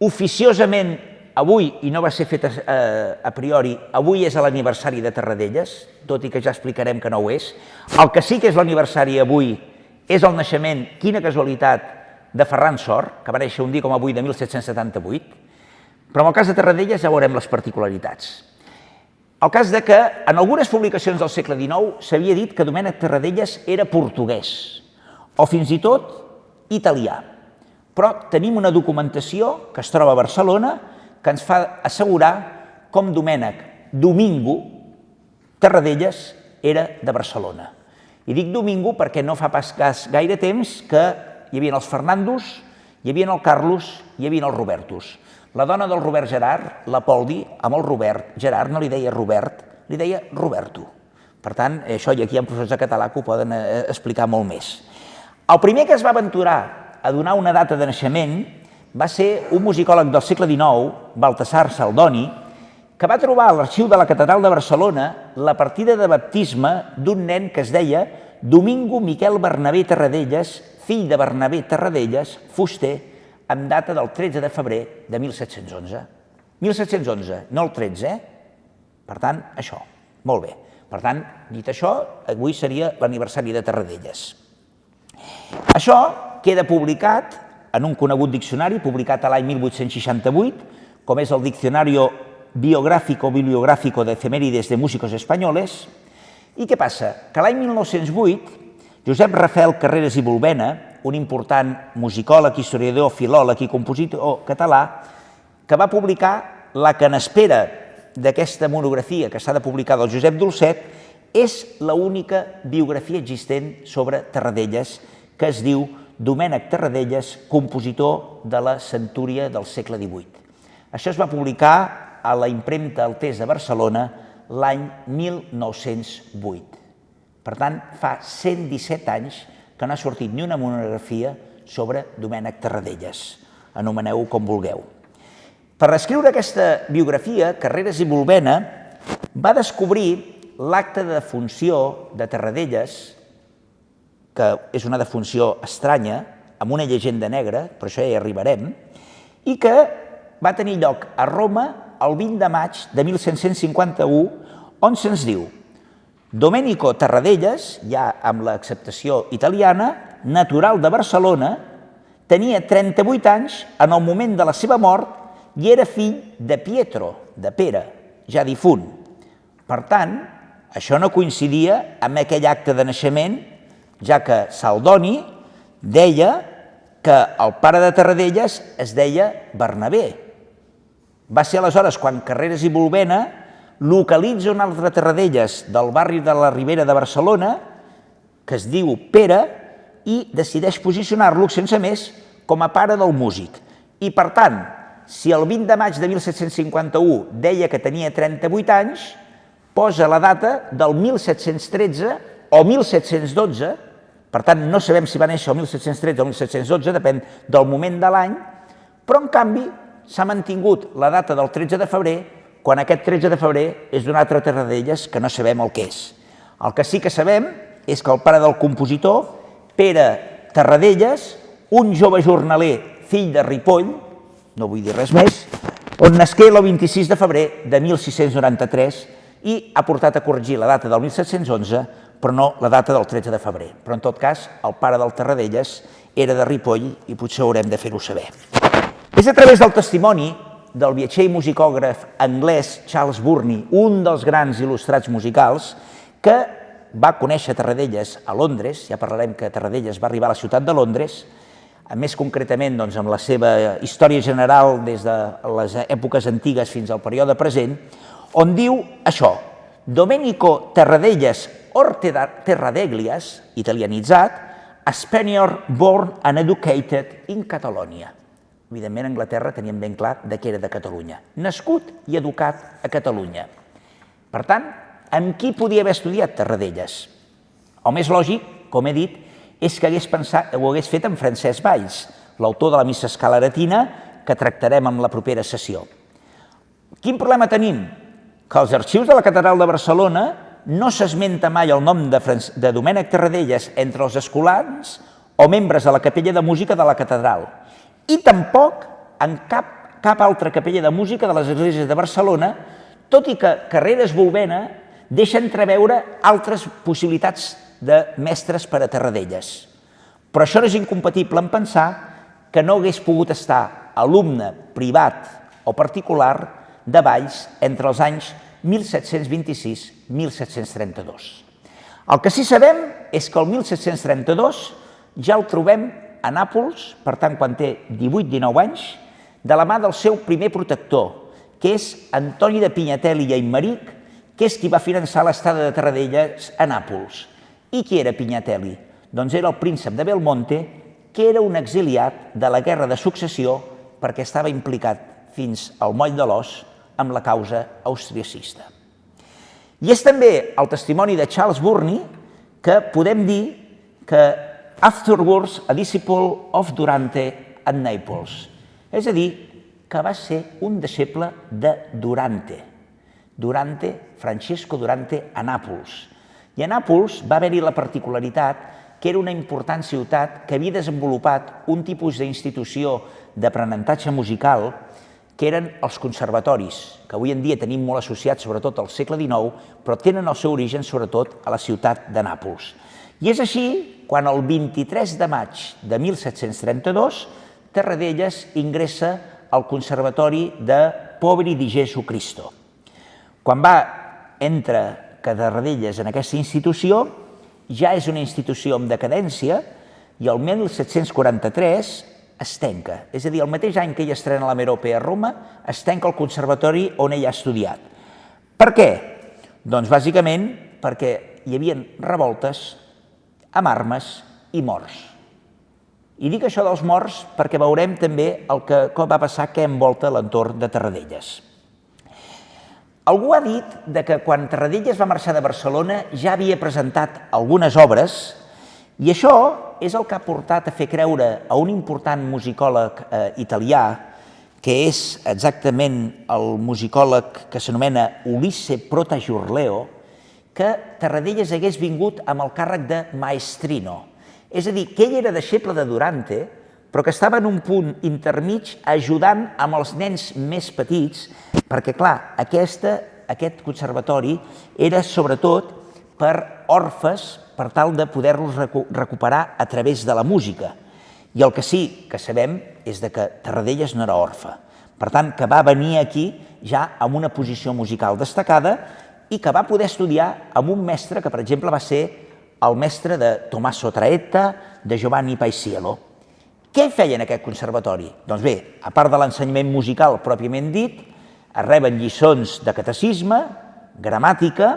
Oficiosament, avui, i no va ser fet a priori, avui és l'aniversari de Tarradellas, tot i que ja explicarem que no ho és. El que sí que és l'aniversari avui és el naixement, quina casualitat, de Ferran Sor, que va néixer un dia com avui de 1778, però en el cas de Tarradellas ja veurem les particularitats. El cas de que en algunes publicacions del segle XIX s'havia dit que Domènec Tarradellas era portuguès o fins i tot italià, però tenim una documentació que es troba a Barcelona que ens fa assegurar com Domènec Domingo Tarradellas era de Barcelona. I dic Domingo perquè no fa pas gaire temps que hi havia els Fernandos, hi havia el Carlos, hi havia els Robertos. La dona del Robert Gerard, la Poldi, amb el Robert Gerard no li deia Robert, li deia Roberto. Per tant, això, i aquí hi ha professors de català que ho poden explicar molt més. El primer que es va aventurar a donar una data de naixement va ser un musicòleg del segle XIX, Baltasar Saldoni, que va trobar a l'arxiu de la Catedral de Barcelona la partida de baptisme d'un nen que es deia Domingo Miquel Bernabé Tarradellas, fill de Bernabé Tarradellas, fuster, amb data del 13 de febrer de 1711. 1711, no el 13, Per tant, això. Molt bé. Per tant, dit això, avui seria l'aniversari de Tarradellas. Això queda publicat en un conegut diccionari, publicat a l'any 1868, com és el Diccionario Biográfico-Bibliográfico de Efemérides de Músicos Españoles. I què passa? Que l'any 1908, Josep Rafael Carreras i Bulbena, un important musicòleg, historiador, filòleg i compositor català, que va publicar la que n'espera d'aquesta monografia que s'ha de publicar del Josep Dolcet, és l'única biografia existent sobre Tarradellas, que es diu Domènec Tarradellas, compositor de la centúria del segle XVIII. Això es va publicar a la impremta Altés de Barcelona l'any 1908. Per tant, fa 117 anys que no ha sortit ni una monografia sobre Domènec Tarradellas. Anomeneu-ho com vulgueu. Per escriure aquesta biografia, Carreras i Bulbena va descobrir l'acte de defunció de Tarradellas, que és una defunció estranya, amb una llegenda negra, per això ja hi arribarem, i que va tenir lloc a Roma el 20 de maig de 1751, on se'ns diu: Domenico Tarradellas, ja amb l'acceptació italiana, natural de Barcelona, tenia 38 anys en el moment de la seva mort i era fill de Pietro, de Pere, ja difunt. Per tant, això no coincidia amb aquell acte de naixement, ja que Saldoni deia que el pare de Tarradellas es deia Bernabé. Va ser aleshores quan Carreras i Bulbena localitza un altre Tarradellas del barri de la Ribera de Barcelona que es diu Pere, i decideix posicionar-lo, sense més, com a pare del músic. I, per tant, si el 20 de maig de 1751 deia que tenia 38 anys, posa la data del 1713 o 1712, per tant, no sabem si va néixer el 1713 o 1712, depèn del moment de l'any, però, en canvi, s'ha mantingut la data del 13 de febrer, quan aquest 13 de febrer és d'un altre Tarradellas que no sabem el que és. El que sí que sabem és que el pare del compositor, Pere Tarradellas, un jove jornaler, fill de Ripoll, no vull dir res més, on nasqué el 26 de febrer de 1693 i ha portat a corregir la data del 1711, però no la data del 13 de febrer. Però, en tot cas, el pare del Tarradellas era de Ripoll i potser haurem de fer-ho saber. És a través del testimoni del viatger i musicògraf anglès Charles Burney, un dels grans il·lustrats musicals, que va conèixer Tarradellas a Londres. Ja parlarem que Tarradellas va arribar a la ciutat de Londres, més concretament amb la seva història general des de les èpoques antigues fins al període present, on diu això: Domenico Tarradellas Terradeglias, italianitzat, a Spaniard born and educated in Catalonia. Evidentment, a Anglaterra tenien ben clar de què era de Catalunya. Nascut i educat a Catalunya. Per tant, amb qui podia haver estudiat Tarradellas? El més lògic, com he dit, és que ho hagués fet en Francesc Valls, l'autor de la Missa Escalaretina, que tractarem en la propera sessió. Quin problema tenim? Que als arxius de la Catedral de Barcelona no s'esmenta mai el nom de Domènec Tarradellas entre els escolans o membres de la capella de música de la catedral, i tampoc en cap altra capella de música de les esglésies de Barcelona, tot i que Carreras Bolbena deixa entreveure altres possibilitats de mestres per a Tarradellas. Però això no és incompatible en pensar que no hagués pogut estar alumne privat o particular de Valls entre els anys 1726-1732. El que sí sabem és que el 1732 ja el trobem a Nàpols, per tant, quan té 18-19 anys, de la mà del seu primer protector, que és Antoni de Pinyatelli i Aimeric, que és qui va finançar l'estada de Tarradellas a Nàpols. I qui era Pinyatelli? Doncs era el príncep de Belmonte, que era un exiliat de la Guerra de Successió perquè estava implicat fins al moll de l'os amb la causa austriacista. I és també el testimoni de Charles Burney que podem dir que afterwards a disciple of Durante at Naples, és a dir, que va ser un deixeble de Durante, Francesco Durante a Nàpols. I a Nàpols va haver-hi la particularitat que era una important ciutat que havia desenvolupat un tipus d'institució d'aprenentatge musical que eren els conservatoris, que avui en dia tenim molt associats sobretot al segle XIX, però tenen el seu origen sobretot a la ciutat de Nàpols. I és així quan el 23 de maig de 1732 Tarradellas ingressa al Conservatori de Poveri di Gesù Cristo. Quan entra Tarradellas en aquesta institució, ja és una institució amb decadència i el 1743 es tanca. És a dir, el mateix any que ell estrena la Merope a Roma, es tanca el conservatori on ell ha estudiat. Per què? Doncs bàsicament perquè hi havia revoltes amb armes i morts. I dic això dels morts perquè veurem també el que va passar que envolta l'entorn de Tarradellas. Algú ha dit que quan Tarradellas va marxar de Barcelona ja havia presentat algunes obres i això és el que ha portat a fer creure a un important musicòleg italià, que és exactament el musicòleg que s'anomena Ulisse Protagiurleo, que Tarradellas hagués vingut amb el càrrec de maestrino. És a dir, que ell era deixeble de Durante, però que estava en un punt intermig ajudant amb els nens més petits, perquè, clar, aquest conservatori era sobretot per orfes, per tal de poder-los recuperar a través de la música. I el que sí que sabem és que Tarradellas no era orfe. Per tant, que va venir aquí ja amb una posició musical destacada i que va poder estudiar amb un mestre que, per exemple, va ser el mestre de Tommaso Traetta, de Giovanni Paisiello. Què feia en aquest conservatori? Doncs bé, a part de l'ensenyament musical pròpiament dit, es reben lliçons de catecisme, gramàtica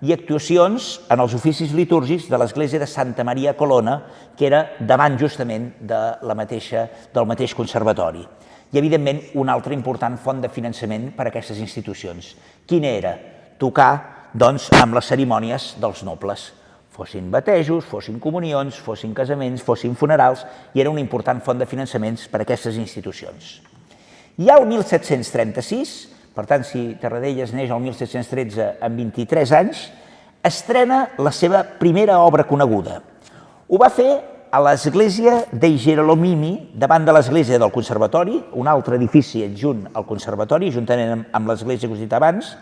i actuacions en els oficis litúrgics de l'església de Santa Maria Colonna, que era davant justament del mateix conservatori. I, evidentment, una altra important font de finançament per a aquestes institucions. Quina era? Tocar, doncs, amb les cerimònies dels nobles. Fossin batejos, fossin comunions, fossin casaments, fossin funerals, i era una important font de finançaments per a aquestes institucions. Ja el 1736, per tant, si Tarradellas neix el 1713 amb 23 anys, estrena la seva primera obra coneguda. Ho va fer a l'església dei Gerolomini, davant de l'església del Conservatori, un altre edifici adjunt al Conservatori, juntament amb l'església que us he dit abans,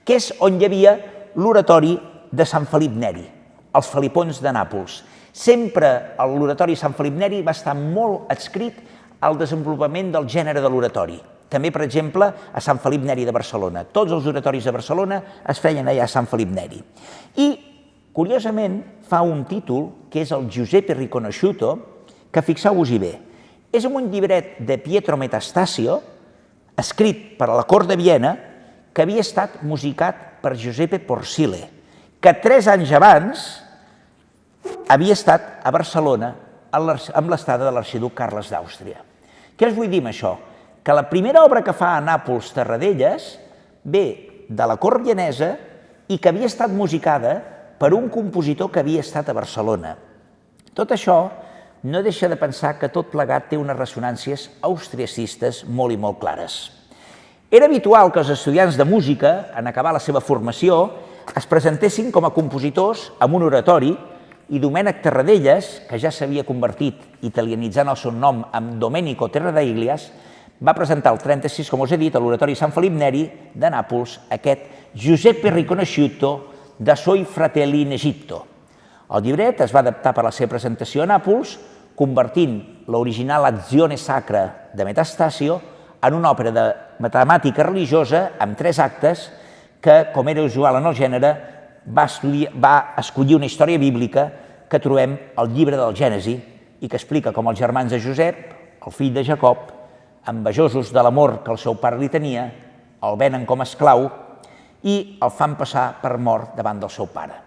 que és on hi havia l'oratori de Sant Felip Neri, els Felipons de Nàpols. Sempre l'oratori de Sant Felip Neri va estar molt adscrit al desenvolupament del gènere de l'oratori. També, per exemple, a Sant Felip Neri de Barcelona. Tots els oratoris de Barcelona es feien allà a Sant Felip Neri. I, curiosament, fa un títol, que és el Giuseppe Riconosciuto, que fixeu-vos-hi bé. És un llibret de Pietro Metastasio, escrit per a la cort de Viena, que havia estat musicat per Giuseppe Porsile, que 3 anys abans havia estat a Barcelona amb l'estada de l'arxiduc Carles d'Àustria. Què us vull dir amb això? Que la primera obra que fa a Nàpols Tarradellas ve de la cort vienesa i que havia estat musicada per un compositor que havia estat a Barcelona. Tot això no deixa de pensar que tot plegat té unes ressonàncies austriacistes molt i molt clares. Era habitual que els estudiants de música, en acabar la seva formació, es presentessin com a compositors amb un oratori i Domènec Tarradellas, que ja s'havia convertit, italianitzant el seu nom, en Domenico Terradaglias, va presentar el 36, com us he dit, a l'oratori Sant Felip Neri de Nàpols, aquest Giuseppe Riconosciuto de Suoi Fratelli in Egitto. El llibret es va adaptar per a la seva presentació a Nàpols, convertint l'original Azione Sacra de Metastasio en una òpera de matemàtica religiosa amb 3 actes que, com era usual en el gènere, va escollir una història bíblica que trobem al llibre del Gènesi i que explica com els germans de Josep, el fill de Jacob, envejosos de l'amor que el seu pare li tenia, el venen com a esclau i el fan passar per mort davant del seu pare.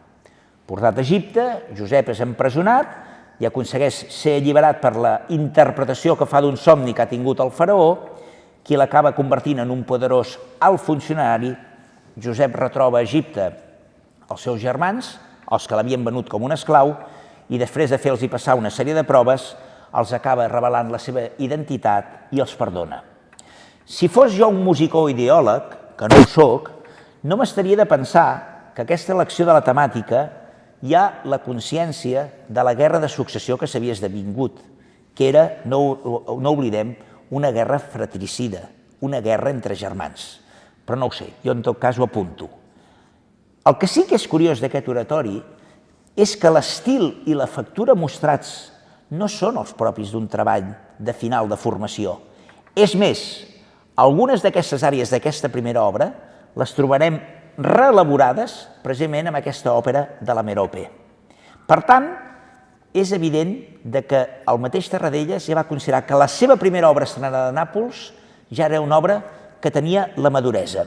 Portat a Egipte, Josep és empresonat i aconsegueix ser alliberat per la interpretació que fa d'un somni que ha tingut el faraó, qui l'acaba convertint en un poderós alt funcionari. Josep retroba a Egipte els seus germans, els que l'havien venut com un esclau, i després de fer-los passar una sèrie de proves, els acaba revelant la seva identitat i els perdona. Si fos jo un musicó ideòleg, que no ho soc, no m'estaria de pensar que aquesta elecció de la temàtica hi ha la consciència de la guerra de successió que s'havia esdevingut, que era, no oblidem, una guerra fratricida, una guerra entre germans. Però no ho sé, jo en tot cas ho apunto. El que sí que és curiós d'aquest oratori és que l'estil i la factura mostrats no són els propis d'un treball de final de formació. És més, algunes d'aquestes àrees d'aquesta primera obra les trobarem reelaborades precisament amb aquesta òpera de la Merope. Per tant, és evident que el mateix Tarradellas ja va considerar que la seva primera obra estrenada de Nàpols ja era una obra que tenia la maduresa.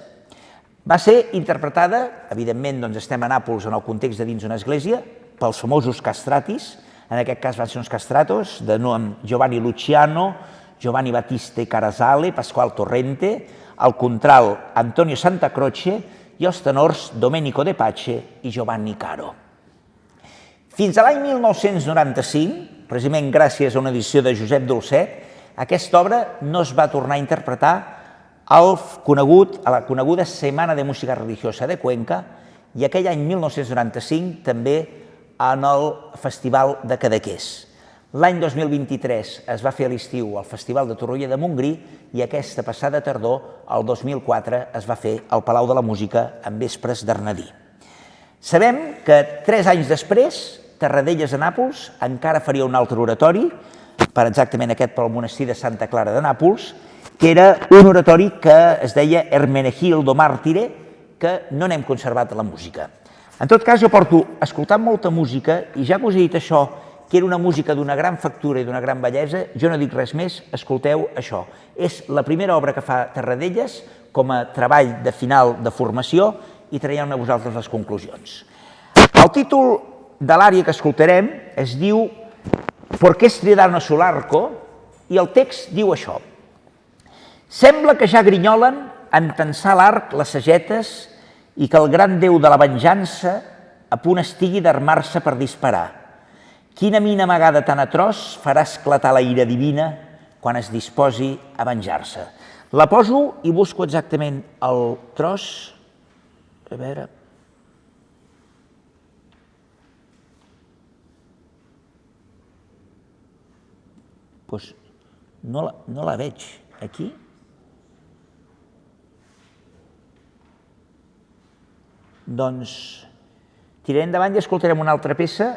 Va ser interpretada, evidentment estem a Nàpols en el context de dins d'una església, pels famosos castratis, en aquest cas van ser uns castratos, de nom Giovanni Luciano, Giovanni Battista Carasale, Pasquale Torrente, el contralt Antonio Santacroce i els tenors Domenico De Pace i Giovanni Caro. Fins a l'any 1995, precisament gràcies a una edició de Josep Dolcet, aquesta obra no es va tornar a interpretar a la coneguda Setmana de Música Religiosa de Cuenca i aquell any 1995 també en el Festival de Cadaqués. L'any 2023 es va fer a l'estiu el Festival de Torroella de Montgrí i aquesta passada tardor, el 2004, es va fer al Palau de la Música en vespres d'Arnadí. Sabem que 3 anys després, Tarradellas a Nàpols encara faria un altre oratori, per exactament aquest pel monestir de Santa Clara de Nàpols, que era un oratori que es deia Hermenegildo Mártire, que no n'hem conservat la música. En tot cas, jo porto escoltant molta música i ja que us he dit això, que era una música d'una gran factura i d'una gran bellesa, jo no dic res més, escolteu això. És la primera obra que fa Tarradellas com a treball de final de formació i traieu-ne vosaltres les conclusions. El títol de l'ària que escoltarem es diu «¿Por qué estridarnos su arco?» i el text diu això. Sembla que ja grinyolen en tensar l'arc les sagetes i que el gran déu de la venjança a punt estigui d'armar-se per disparar. Quina mina amagada tan atroç farà esclatar la ira divina quan es disposi a venjar-se. La poso i busco exactament el tros. A veure... Doncs no la veig aquí. Doncs tirarem endavant i escoltarem una altra peça.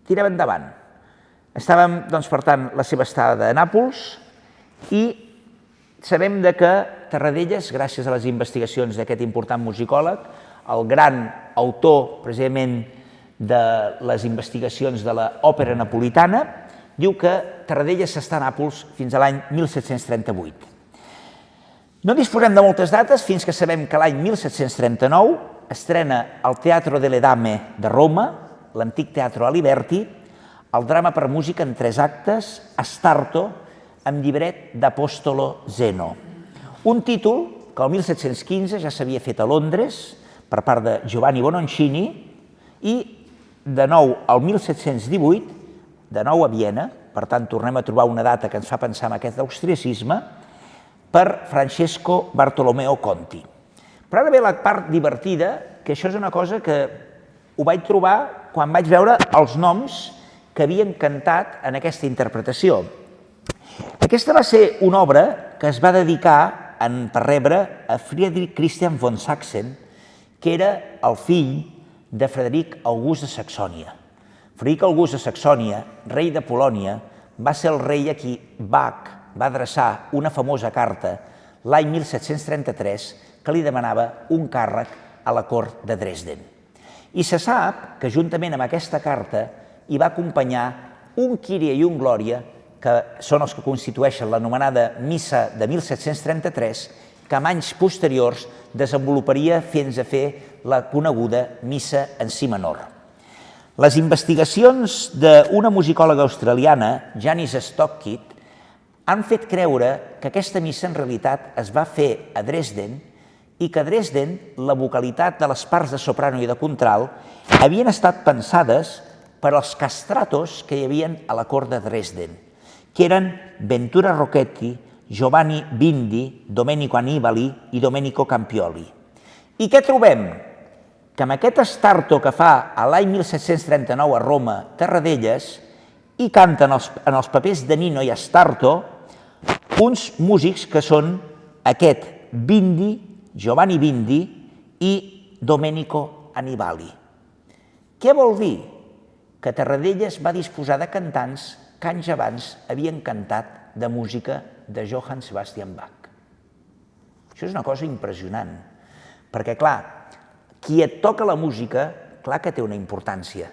Tirem endavant. Estàvem, doncs, per tant, la seva estada a Nàpols i sabem que Tarradellas, gràcies a les investigacions d'aquest important musicòleg, el gran autor, precisament, de les investigacions de l'òpera napolitana, diu que Tarradellas està a Nàpols fins a l'any 1738. No disposem de moltes dates fins que sabem que l'any 1739 estrena al Teatro delle Dame de Roma, l'antic Teatro Aliberti, el drama per música en 3 actes, Astarto, amb llibret d'Apostolo Zeno. Un títol que el 1715 ja s'havia fet a Londres per part de Giovanni Bononcini i de nou al 1718 de nou a Viena, per tant tornem a trobar una data que ens fa pensar en aquest austriacisme, per Francesco Bartolomeo Conti. Però ara ve la part divertida, que això és una cosa que ho vaig trobar quan vaig veure els noms que havien cantat en aquesta interpretació. Aquesta va ser una obra que es va dedicar per rebre a Friedrich Christian von Sachsen, que era el fill de Frederic August de Saxònia. Frederic August de Saxònia, rei de Polònia, va ser el rei a qui Bach va adreçar una famosa carta l'any 1733 que li demanava un càrrec a la cort de Dresden. I se sap que juntament amb aquesta carta hi va acompanyar un Kyrie i un Glòria, que són els que constitueixen l'anomenada Missa de 1733, que en anys posteriors desenvoluparia fins a fer la coneguda Missa en si menor. Les investigacions d'una musicòloga australiana, Janice Stockitt, han fet creure que aquesta missa en realitat es va fer a Dresden i que a Dresden la vocalitat de les parts de soprano i de contralt havien estat pensades per als castratos que hi havia a la cort de Dresden, que eren Ventura Rocchetti, Giovanni Bindi, Domenico Annibali i Domenico Campioli. I què trobem? Que amb aquest Astarto que fa a l'any 1739 a Roma, Tarradellas, hi canten en els papers de Nino i Astarto uns músics que són aquest Bindi, Giovanni Bindi i Domenico Annibali. Què vol dir? Que Tarradellas va disposar de cantants que anys abans havien cantat de música de Johann Sebastian Bach. Això és una cosa impressionant, perquè, clar, qui et toca la música, clar que té una importància.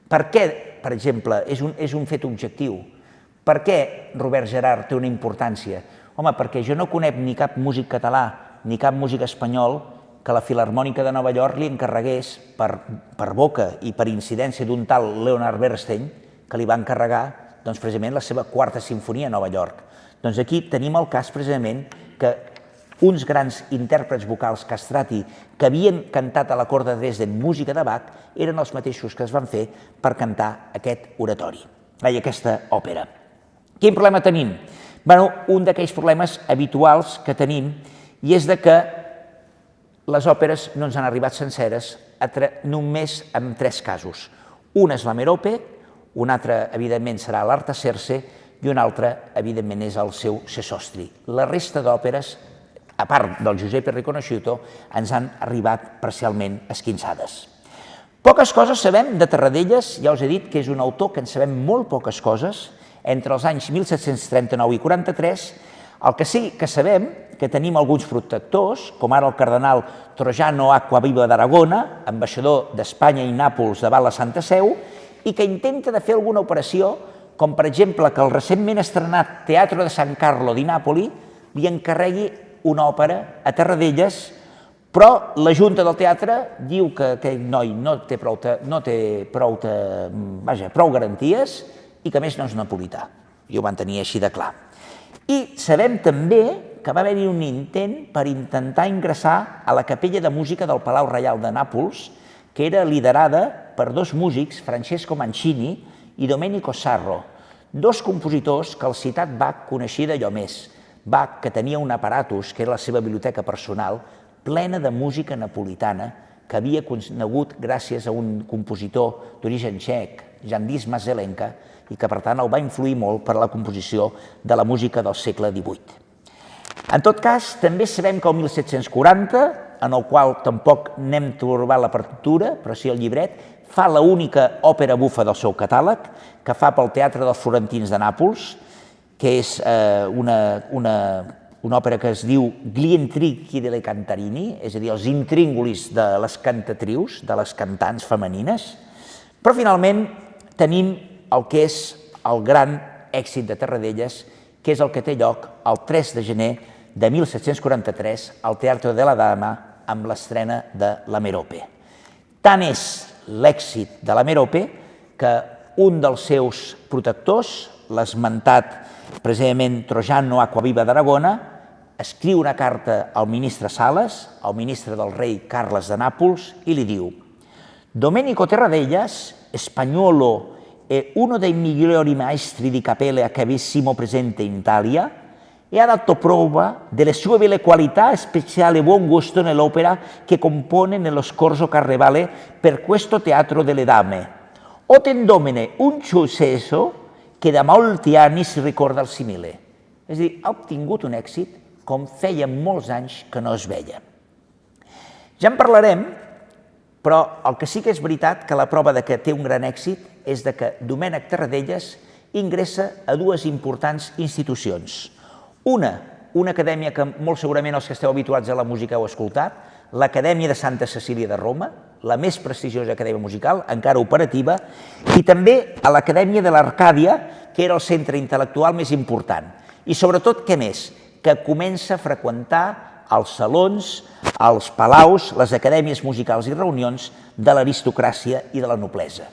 Per què, per exemple, és un fet objectiu? Per què Robert Gerard té una importància? Home, perquè jo no conec ni cap músic català ni cap músic espanyol que la Filharmònica de Nova York li encarregués per boca i per incidència d'un tal Leonard Bernstein, que li va encarregar precisament la seva 4a sinfonia a Nova York. Doncs aquí tenim el cas precisament que uns grans intèrprets vocals castrati que havien cantat a la cort de Dresden música de Bach eren els mateixos que es van fer per cantar aquest oratori, aquesta òpera. Quin problema tenim? Un d'aquells problemes habituals que tenim i és que les òperes no ens han arribat senceres només en 3 casos. Un és la Merope, un altre, evidentment, serà l'Artaserse i un altre, evidentment, és el seu Sesostri. La resta d'òperes, a part del Giuseppe Riconosciuto, ens han arribat parcialment esquinçades. Poques coses sabem de Tarradellas, ja us he dit que és un autor que en sabem molt poques coses, entre els anys 1739 i 43, el que sí que sabem que tenim alguns protectors, com ara el cardenal Trojano Acquaviva d'Aragona, ambaixador d'Espanya i Nàpols davant la Santa Seu, i que intenta de fer alguna operació, com per exemple que el recentment estrenat Teatro de San Carlo di Napoli li encarregui una òpera a Tarradellas Però la Junta del Teatre diu que aquell noi no té prou garanties i que a més no és napolità. I ho van tenir així de clar. I sabem també que va haver-hi un intent per intentar ingressar a la capella de música del Palau Reial de Nàpols, que era liderada per dos músics, Francesco Mancini i Domenico Sarro, dos compositors que el citat Bach coneixia d'allò més. Bach, que tenia un aparatus, que era la seva biblioteca personal, plena de música napolitana, que havia conegut gràcies a un compositor d'origen txec, Jan-Dis Mazelenka, i que per tant el va influir molt per a la composició de la música del segle XVIII. En tot cas, també sabem que el 1740, en el qual tampoc n'hem trobat la partitura, però sí el llibret, fa l'única òpera bufa del seu catàleg, que fa pel Teatre dels Florentins de Nàpols, que és una òpera que es diu Gli intrighi delle cantarini, és a dir, els intríngulis de les cantatrius, de les cantants femenines, però finalment tenim el que és el gran èxit de Tarradellas, que és el que té lloc el 3 de gener de 1743 al Teatro de la Dama amb l'estrena de La Merope. Tant és l'èxit de La Merope que un dels seus protectors, l'esmentat precisament Trojano Acquaviva d'Aragona, escriu una carta al ministre Sales, al ministre del rei Carles de Nàpols, i li diu: Domenico Terradellas, spagnolo e uno dei migliori maestri di capella che avessimo presente in Italia, e ha dato prova delle sue belle qualità e speciale buon gusto nell'opera che compone nello scorso carnevale per questo Teatro delle Dame, ottendomene un successo que de molti anni si ricorda al simile. És a dir, ha obtingut un èxit com feia molts anys que no es veia. Ja en parlarem, però el que sí que és veritat que la prova de que té un gran èxit és de que Domènec Terradellas ingressa a dues importants institucions. Una acadèmia que molt segurament els que esteu habituats a la música heu escoltat, l'Acadèmia de Santa Cecília de Roma, la més prestigiosa acadèmia musical, encara operativa, i també a l'Acadèmia de l'Arcàdia, que era el centre intel·lectual més important. I sobretot, què més? Que comença a freqüentar els salons, els palaus, les acadèmies musicals i reunions de l'aristocràcia i de la noblesa.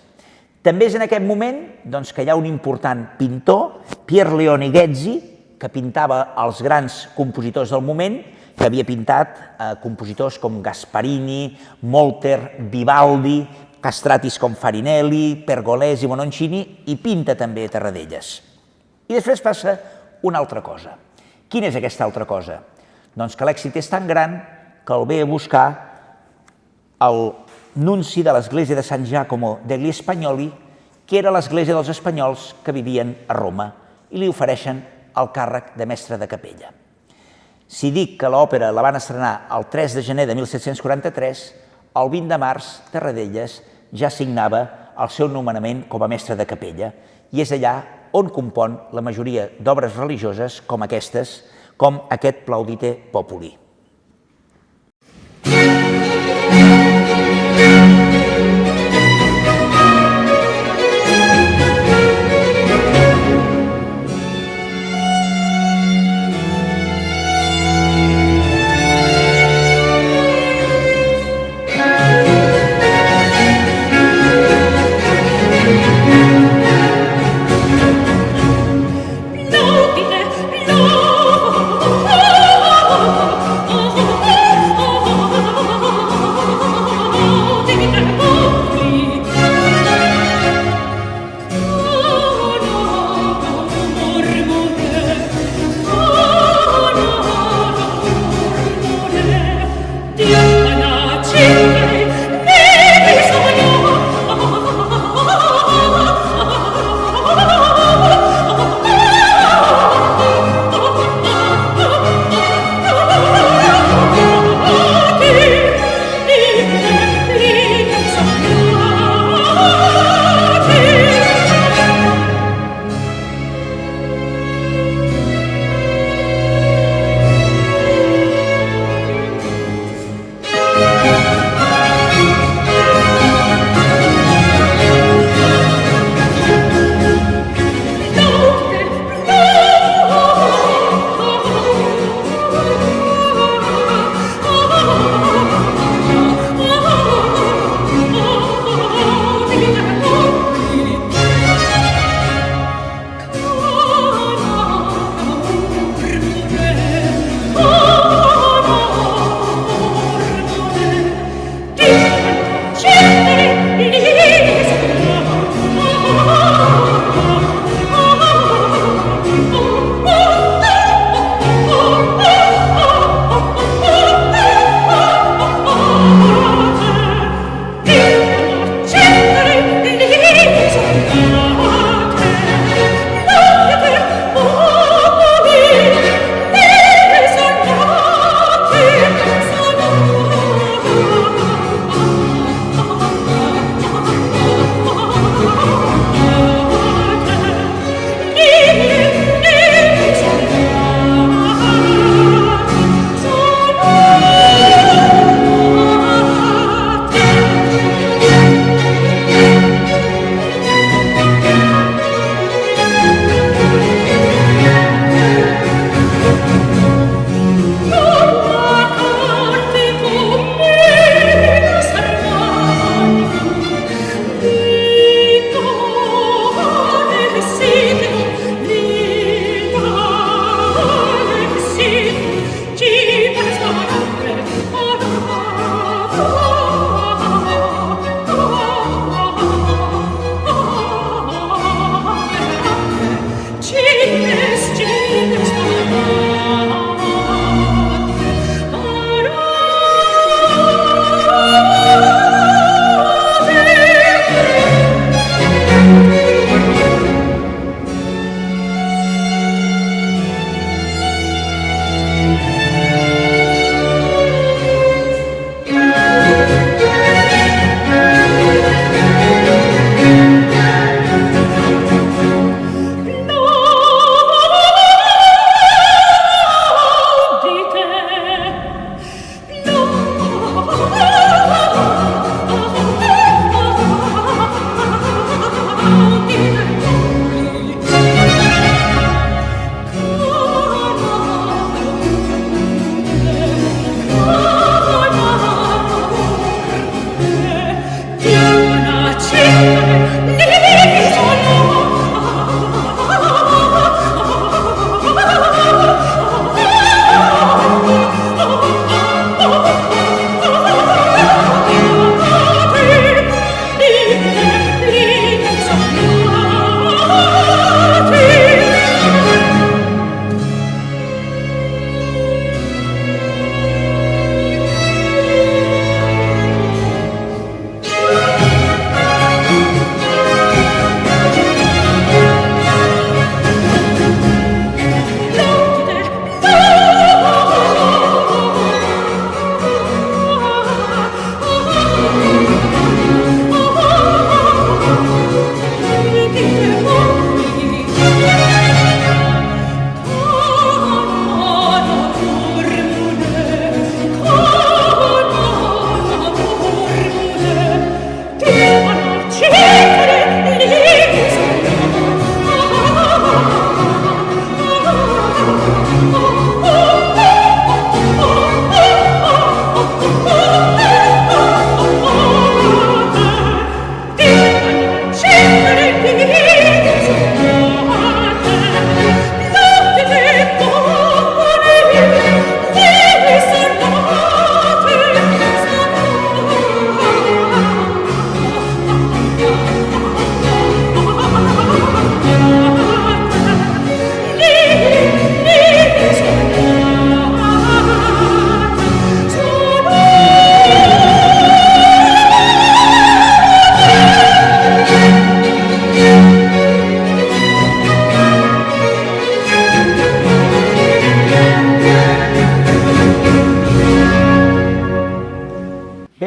També és en aquest moment que hi ha un important pintor, Pier Leone Ghezzi, que pintava els grans compositors del moment, que havia pintat compositors com Gasparini, Molter, Vivaldi, castratis com Farinelli, Pergolesi, Bononcini, i pinta també Tarradellas. I després passa una altra cosa. Quina és aquesta altra cosa? Doncs que l'èxit és tan gran que el ve a buscar el nunci de l'església de San Giacomo degli Spagnoli, que era l'església dels espanyols que vivien a Roma, i li ofereixen el càrrec de mestre de capella. Si dic que l'òpera la van estrenar el 3 de gener de 1743, el 20 de març Tarradellas ja signava el seu nomenament com a mestre de capella, i és allà on compon la majoria d'obres religioses com aquestes, com aquest Plaudite Populi.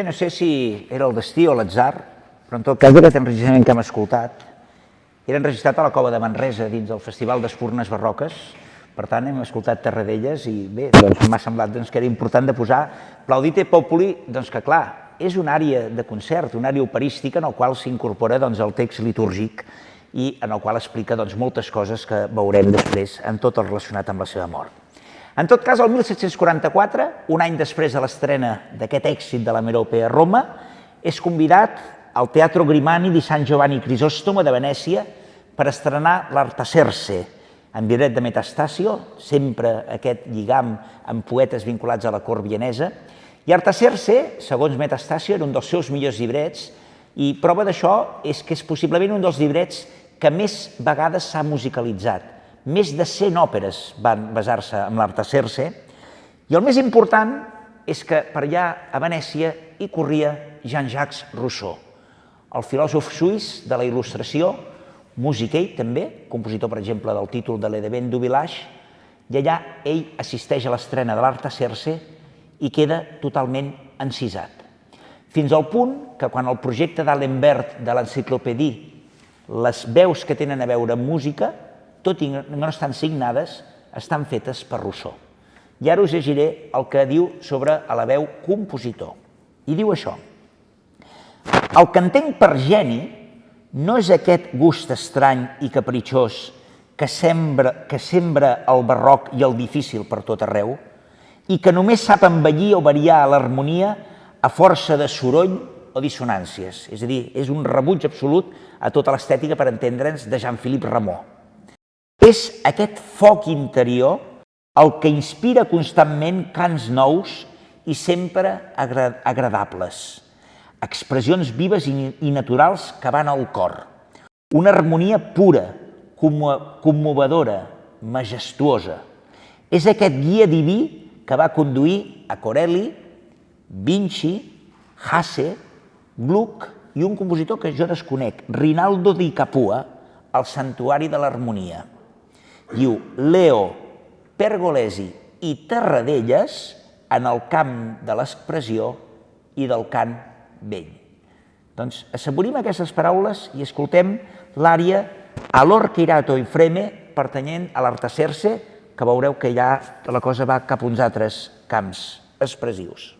Bé, no sé si era el destí o l'atzar, però en tot cas aquest enregistrament que hem escoltat era enregistrat a la Cova de Manresa dins del Festival d'Espurnes Barroques. Per tant, hem escoltat Tarradellas i bé, m'ha semblat que era important de posar Plaudite Populi, que clar, és una àrea de concert, una àrea operística en el qual s'incorpora el text litúrgic i en el qual explica moltes coses que veurem després en tot el relacionat amb la seva mort. En tot cas, el 1744, un any després de l'estrena d'aquest èxit de la Merope a Roma, és convidat al Teatro Grimani di San Giovanni Crisostomo de Venècia per estrenar l'Artaserse, en Viret de Metastasio, sempre aquest lligam amb poetes vinculats a la cort vienesa. I Artaserse, segons Metastasio, era un dels seus millors llibrets, i prova d'això és que és possiblement un dels llibrets que més vegades s'ha musicalitzat. Més de 100 òperes van basar-se en l'Artaserse, i el més important és que per allà a Venècia hi corria Jean-Jacques Rousseau, el filòsof suís de la Il·lustració, músic ell també, compositor, per exemple, del títol de l'Edevent du Village, i allà ell assisteix a l'estrena de l'Artaserse i queda totalment encisat. Fins al punt que quan el projecte d'Alembert de l'Enciclopédie, les veus que tenen a veure amb música, tot i que no estan signades, estan fetes per Rousseau. I ara us llegiré el que diu sobre la veu compositor. I diu això: el que entenc per geni no és aquest gust estrany i capritxós que sembra el barroc i el difícil per tot arreu i que només sap embellir o variar l'harmonia a força de soroll o dissonàncies. És a dir, és un rebuig absolut a tota l'estètica, per entendre'ns, de Jean-Philippe Rameau. És aquest foc interior el que inspira constantment cants nous i sempre agradables, expressions vives i naturals que van al cor. Una harmonia pura, commovedora, majestuosa. És aquest guia diví que va conduir a Corelli, Vinci, Hasse, Gluck i un compositor que jo desconec, Rinaldo di Capua, al Santuari de l'Harmonia. Diu: Leo, Pergolesi i Tarradellas en el camp de l'expressió i del cant vell. Doncs assaborim aquestes paraules i escoltem l'ària All'orcheirato in freme, pertanyent a l'Artaserse, que veureu que ja la cosa va cap a uns altres camps expressius.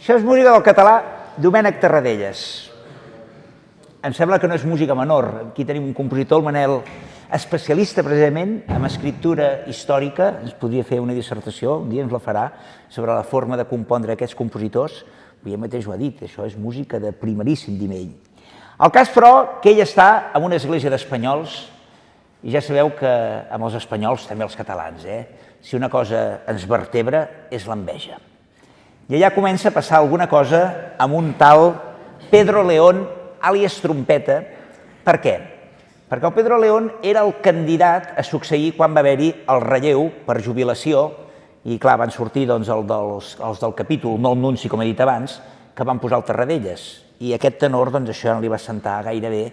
Això és música del català Domènec Terradellas. Em sembla que no és música menor. Aquí tenim un compositor, el Manel, especialista precisament en escriptura històrica. Ens podria fer una dissertació, un dia ens la farà, sobre la forma de compondre aquests compositors. Ell mateix ho ha dit, això és música de primeríssim nivell. El cas, però, que ell està en una església d'espanyols, i ja sabeu que amb els espanyols, també els catalans, si una cosa ens vertebra és l'enveja. I allà comença a passar alguna cosa amb un tal Pedro León, àlies Trompeta. Per què? Perquè el Pedro León era el candidat a succeir quan va haver-hi el relleu per jubilació, i clar, van sortir els del capítol, no el nunci, com he dit abans, que van posar el Terradellas. I aquest tenor, això no li va sentar gaire bé.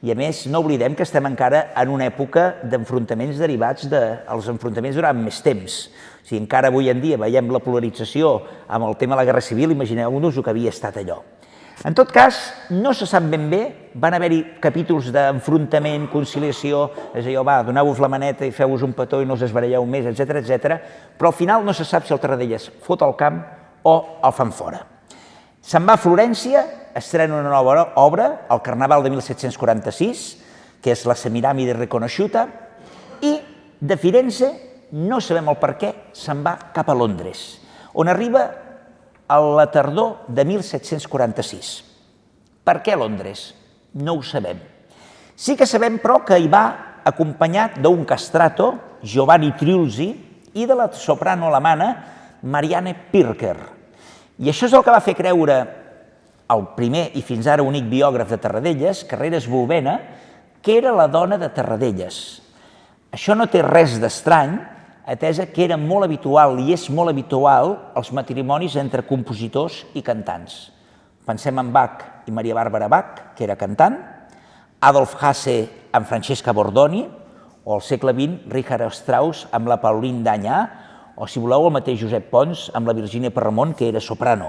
I a més, no oblidem que estem encara en una època d'enfrontaments derivats dels enfrontaments durant més temps. O sigui, encara avui en dia veiem la polarització amb el tema de la Guerra Civil, imagineu-vos el que havia estat allò. En tot cas, no se sap ben bé, van haver-hi capítols d'enfrontament, conciliació, és allò, va, doneu-vos la maneta i feu-vos un petó i no us esbaralleu més, etc. Però al final no se sap si el Terradellas fot al camp o el fan fora. Se'n va a Florència, estrena una nova obra, el Carnaval de 1746, que és la Semiramide Riconosciuta, i de Firenze, no sabem el per què, se'n va cap a Londres, on arriba a la tardor de 1746. Per què Londres? No ho sabem. Sí que sabem, però, que hi va acompanyat d'un castrato, Giovanni Triulzi, i de la soprano alemana Marianne Pirker. I això és el que va fer creure el primer i fins ara únic biògraf de Terradellas, Carreras Bulbena, que era la dona de Terradellas. Això no té res d'estrany, atesa que era molt habitual i és molt habitual els matrimonis entre compositors i cantants. Pensem en Bach i Maria Bàrbara Bach, que era cantant, Adolf Hasse amb Francesca Bordoni, o al segle XX Richard Strauss amb la Pauline Danyà, o si voleu el mateix Josep Pons amb la Virginia Parramon, que era soprano,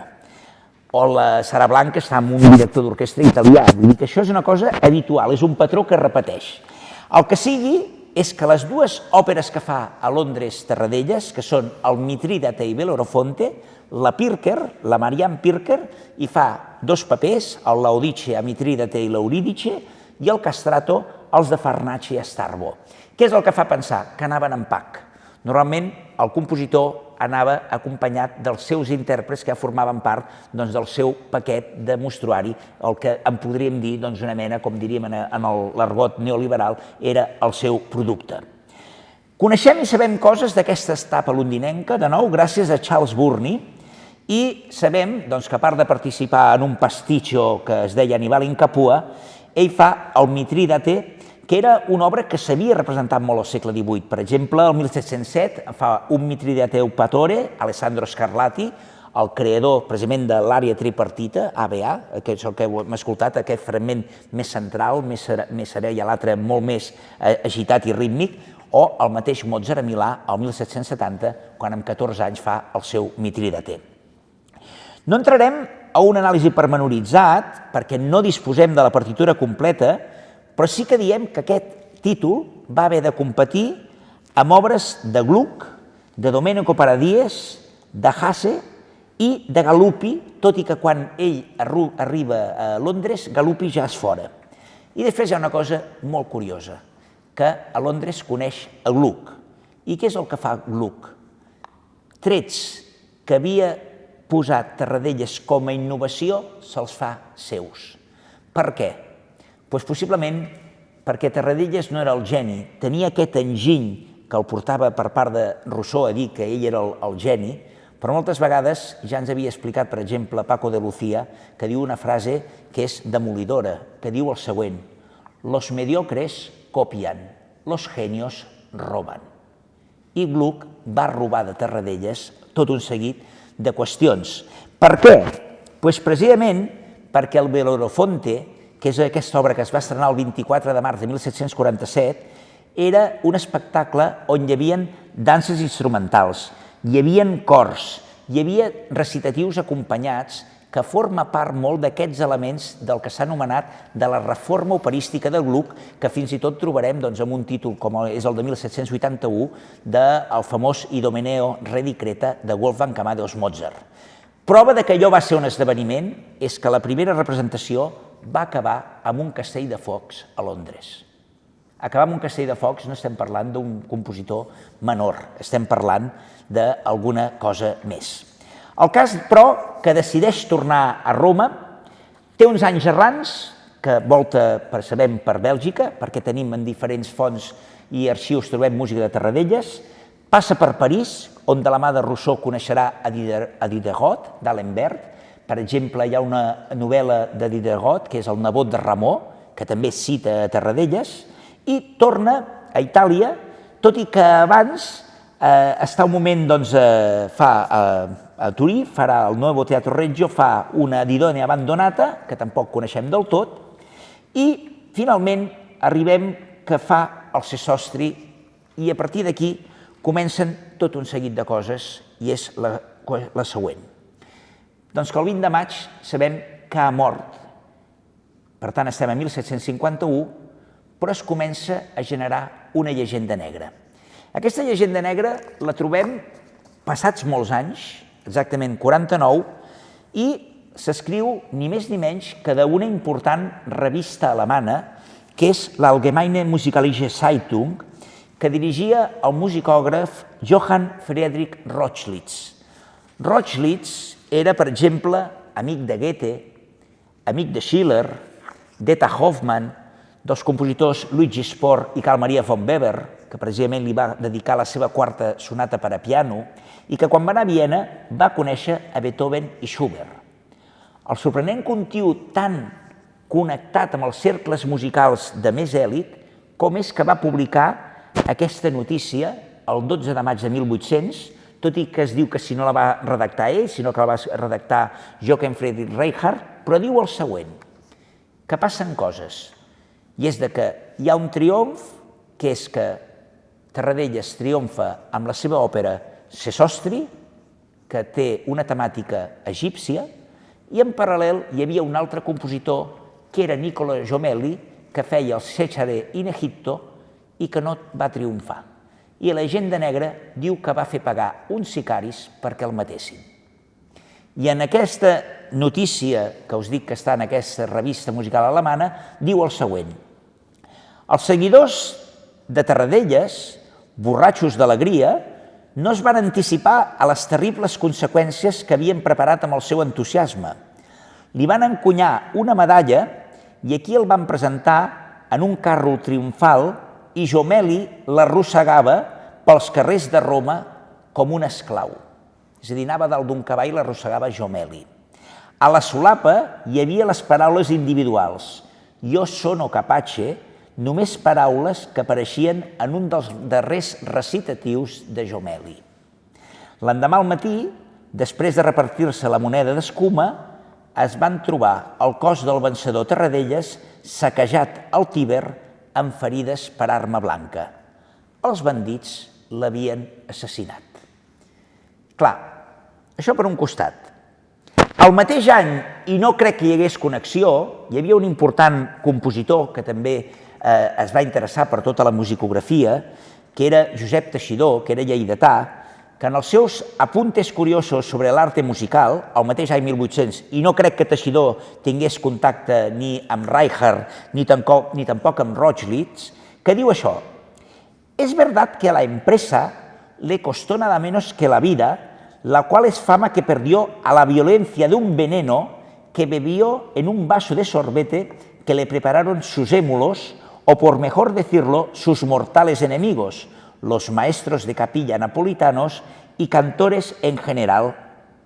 o la Sara Blanca està amb un director d'orquestra italià. Vull dir que això és una cosa habitual, és un patró que repeteix. El que sigui és que les dues òperes que fa a Londres Terradellas, que són el Mitridate i Bellerofonte, la Pirker, la Marianne Pirker, hi fa dos papers, el Laodice a Mitridate i l'Euridice, i el castrato, els de Farnace i Astarbo. Què és el que fa pensar? Que anaven en pack. Normalment, el compositor anava acompanyat dels seus intèrprets que formaven part del seu paquet de mostruari, el que en podríem dir una mena, com diríem en l'argot neoliberal, era el seu producte. Coneixem i sabem coses d'aquesta etapa londinenca, de nou, gràcies a Charles Burney, i sabem que a part de participar en un pasticcio que es deia Annibale in Capua, ell fa el Mitridate, que era una obra que s'havia representat molt al segle XVIII. Per exemple, el 1707 fa un Mitridate Eupatore, Alessandro Scarlatti, el creador precisament de l'àrea tripartita, ABA, que és el que hem escoltat, aquest fragment més central, més serè, i l'altre molt més agitat i rítmic, o el mateix Mozart a Milà, el 1770, quan amb 14 anys fa el seu Mitridate. No entrarem a un anàlisi pormenoritzat, perquè no disposem de la partitura completa, però sí que diem que aquest títol va haver de competir amb obres de Gluck, de Domenico Paradies, de Hasse i de Galuppi, tot i que quan ell arriba a Londres, Galuppi ja és fora. I després hi ha una cosa molt curiosa, que a Londres coneix a Gluck. I què és el que fa Gluck? Trets que havia posat Terradellas com a innovació se'ls fa seus. Per què? Doncs possiblement perquè Terradellas no era el geni, tenia aquest enginy que el portava per part de Rousseau a dir que ell era el geni, però moltes vegades ja ens havia explicat, per exemple, Paco de Lucía, que diu una frase que és demolidora, que diu el següent: «Los mediocres copian, los genios roban». I Gluck va robar de Terradellas tot un seguit de qüestions. Per què? Doncs precisament perquè el Bellerofonte, que és aquesta obra que es va estrenar el 24 de març de 1747, era un espectacle on hi havia danses instrumentals, hi havia cors, hi havia recitatius acompanyats, que forma part molt d'aquests elements del que s'ha anomenat de la reforma operística de Gluck, que fins i tot trobarem amb un títol com és el de 1781 del famós Idomeneo Re di Creta de Wolfgang Amadeus Mozart. Prova de que allò va ser un esdeveniment és que la primera representació va acabar amb un castell de focs a Londres. Acabar amb un castell de focs no estem parlant d'un compositor menor, estem parlant d'alguna cosa més. El cas, però, que decideix tornar a Roma, té uns anys errants, que volta, sabem, per Bèlgica, perquè tenim en diferents fonts i arxius trobem música de Tarradellas, passa per París, on de la mà de Rousseau coneixerà a Diderot, d'Alembert. Per exemple, hi ha una novel·la de Diderot, que és el nebot de Ramó, que també cita a Tarradellas, i torna a Itàlia, tot i que abans està un moment, doncs, a Turí, farà el Nuovo Teatro Reggio, fa una Didone Abbandonata, que tampoc coneixem del tot, i finalment arribem que fa el Sesostri, i a partir d'aquí comencen tot un seguit de coses, i és la següent. Doncs que el 20 de maig sabem que ha mort, per tant estem a 1751, però es comença a generar una llegenda negra. Aquesta llegenda negra la trobem passats molts anys, exactament 49, i s'escriu ni més ni menys que d'una important revista alemana, que és l'Allgemeine Musikalische Zeitung, que dirigia el musicògraf Johann Friedrich Rochlitz. Rochlitz era, per exemple, amic de Goethe, amic de Schiller, d'Etta Hoffmann, dels compositors Luigi Spohr i Carl Maria von Weber, que precisament li va dedicar la seva quarta sonata per a piano, i que quan va anar a Viena va conèixer a Beethoven i Schubert. El sorprenent contiu tan connectat amb els cercles musicals de més èlit com és que va publicar aquesta notícia el 12 de maig de 1800, tot i que es diu que si no la va redactar ell, sinó que la va redactar Johann Friedrich Reichardt, però diu el següent, que passen coses, i és que hi ha un triomf, que és que Tarradellas triomfa amb la seva òpera Sesostri, que té una temàtica egípcia, i en paral·lel hi havia un altre compositor, que era Niccolo Jommelli, que feia el Secere in Egitto i que no va triomfar. I la llegenda negra diu que va fer pagar uns sicaris perquè el matessin. I en aquesta notícia, que us dic que està en aquesta revista musical alemana, diu el següent. Els seguidors de Tarradellas, borratxos d'alegria, no es van anticipar a les terribles conseqüències que havien preparat amb el seu entusiasme. Li van encunyar una medalla i aquí el van presentar en un carro triomfal i Jommelli l'arrossegava pels carrers de Roma com un esclau. És a dir, anava dalt d'un cavall i l'arrossegava Jommelli. A la solapa hi havia les paraules individuals. Jo sono capace, només paraules que apareixien en un dels darrers recitatius de Jommelli. L'endemà al matí, després de repartir-se la moneda d'escuma, es van trobar el cos del vencedor Tarradellas saquejat al Tíber amb ferides per arma blanca. Els bandits l'havien assassinat. Clar, això per un costat. Al mateix any, i no crec que hi hagués connexió, hi havia un important compositor que també es va interessar per tota la musicografia, que era Josep Teixidor, que era lleidatà, que en els seus apuntes curiosos sobre l'arte musical, al mateix any 1800, i no crec que Teixidor tingués contacte ni amb Reichardt ni tampoc amb Rochlitz, que diu això: «Es verdad que a la empresa le costó nada menos que la vida, la cual es fama que perdió a la violencia de un veneno que bebió en un vaso de sorbete que le prepararon sus émulos, o por mejor decirlo, sus mortales enemigos, los maestros de capilla napolitanos y cantores en general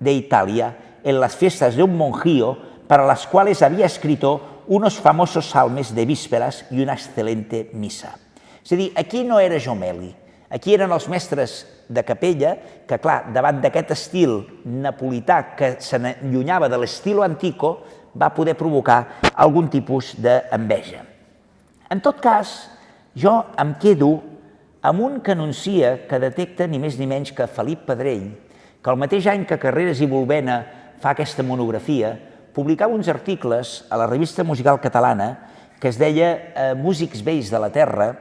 de Italia, en las fiestas de un monjío, para las cuales había escrito unos famosos salmes de vísperas y una excelente misa». És a dir, aquí no era Jommelli, aquí eren els mestres de capella que, clar, davant d'aquest estil napolità que se n'allunyava de l'estilo antico, va poder provocar algun tipus d'enveja. En tot cas, jo em quedo amb un que anuncia que detecta ni més ni menys que Felip Pedrell, que el mateix any que Carreras i Volvena fa aquesta monografia, publicava uns articles a la revista musical catalana que es deia Músics vells de la Terra,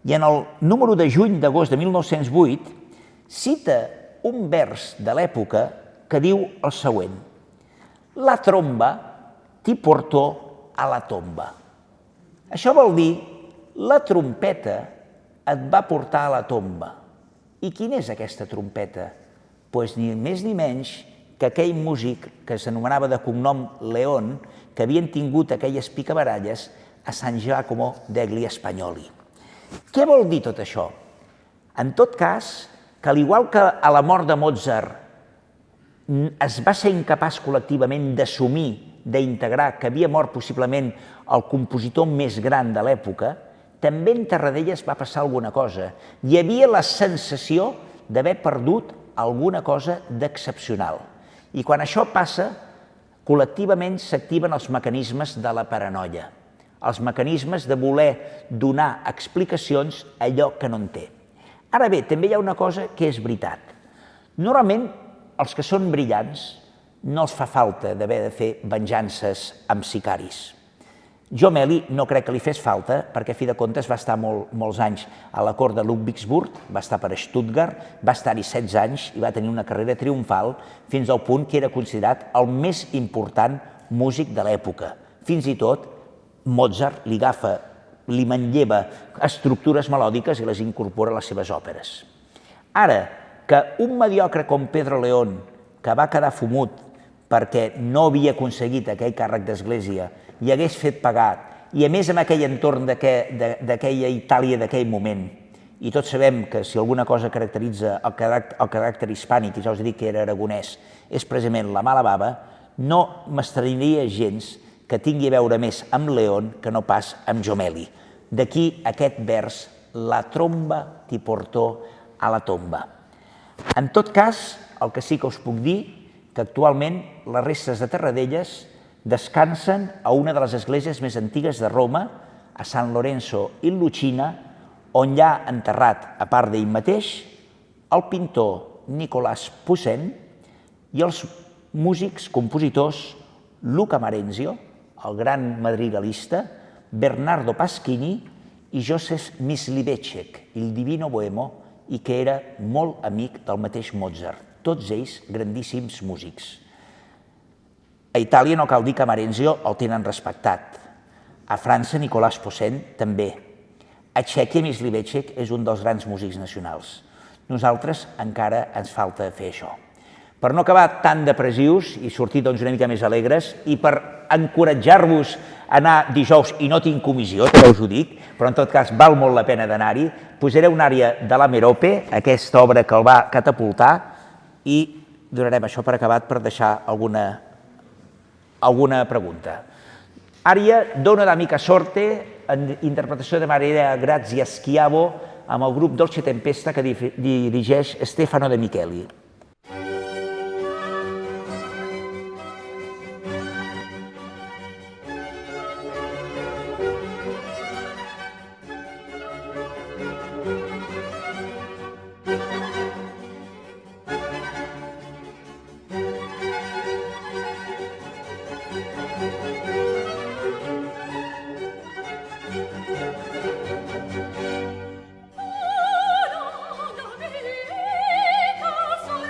i en el número de juny d'agost de 1908 cita un vers de l'època que diu el següent: la tromba t'hi portó a la tomba. Això vol dir la trompeta et va portar a la tomba. I quina és aquesta trompeta? Doncs ni més ni menys que aquell músic que s'anomenava de cognom León, que havien tingut aquelles picabaralles a San Giacomo degli Spagnoli. Què vol dir tot això? En tot cas, que al igual que a la mort de Mozart es va ser incapaç col·lectivament d'assumir, d'integrar que havia mort possiblement el compositor més gran de l'època, també en Tarradellas va passar alguna cosa. Hi havia la sensació d'haver perdut alguna cosa d'excepcional. I quan això passa, col·lectivament s'activen els mecanismes de la paranoia, els mecanismes de voler donar explicacions a allò que no en té. Ara bé, també hi ha una cosa que és veritat. Normalment, els que són brillants no els fa falta d'haver de fer venjances amb sicaris. Jommelli no crec que li fes falta, perquè a fi de comptes va estar molts anys a la cort de Ludwigsburg, va estar per Stuttgart, va estar-hi 16 anys i va tenir una carrera triomfal fins al punt que era considerat el més important músic de l'època. Fins i tot Mozart li manlleva estructures melòdiques i les incorpora a les seves òperes. Ara, que un mediocre com Pedro León, que va quedar fumut perquè no havia aconseguit aquell càrrec d'església, i hagués fet pagar, i a més en aquell entorn d'aquella Itàlia d'aquell moment, i tots sabem que si alguna cosa caracteritza el caràcter hispànic, i ja us dic que era aragonès, és precisament la mala bava, no m'estranyaria gens que tingui a veure més amb León que no pas amb Jommelli. D'aquí aquest vers, la tromba t'hi portó a la tomba. En tot cas, el que sí que us puc dir, que actualment les restes de Tarradellas descansen a una de les esglésies més antigues de Roma, a San Lorenzo in Lucina, on hi ha enterrat, a part d'ell mateix, el pintor Nicolás Poussin i els músics, compositors Luca Marenzio, el gran madrigalista, Bernardo Pasquini i Joseph Mysliveček, il divino boemo, i que era molt amic del mateix Mozart. Tots ells grandíssims músics. A Itàlia no cal dir que Marenzio el tenen respectat. A França, Nicolás Poussin també. A Txèquia, Mysliveček és un dels grans músics nacionals. Nosaltres encara ens falta fer això. Per no acabar tan depressius i sortir una mica més alegres i per encoratjar-vos a anar dijous, i no tinc comissió, també us ho dic, però en tot cas val molt la pena d'anar-hi, posaré una ària de la Merope, aquesta obra que el va catapultar, i donarem això per acabat per deixar alguna pregunta. Ària Dona d'amica sorte, en interpretació de Maria Grazia Schiavo, amb el grup Dolce Tempesta que dirigeix Stefano De Micheli. Sono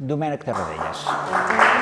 Domènec Tarradellas.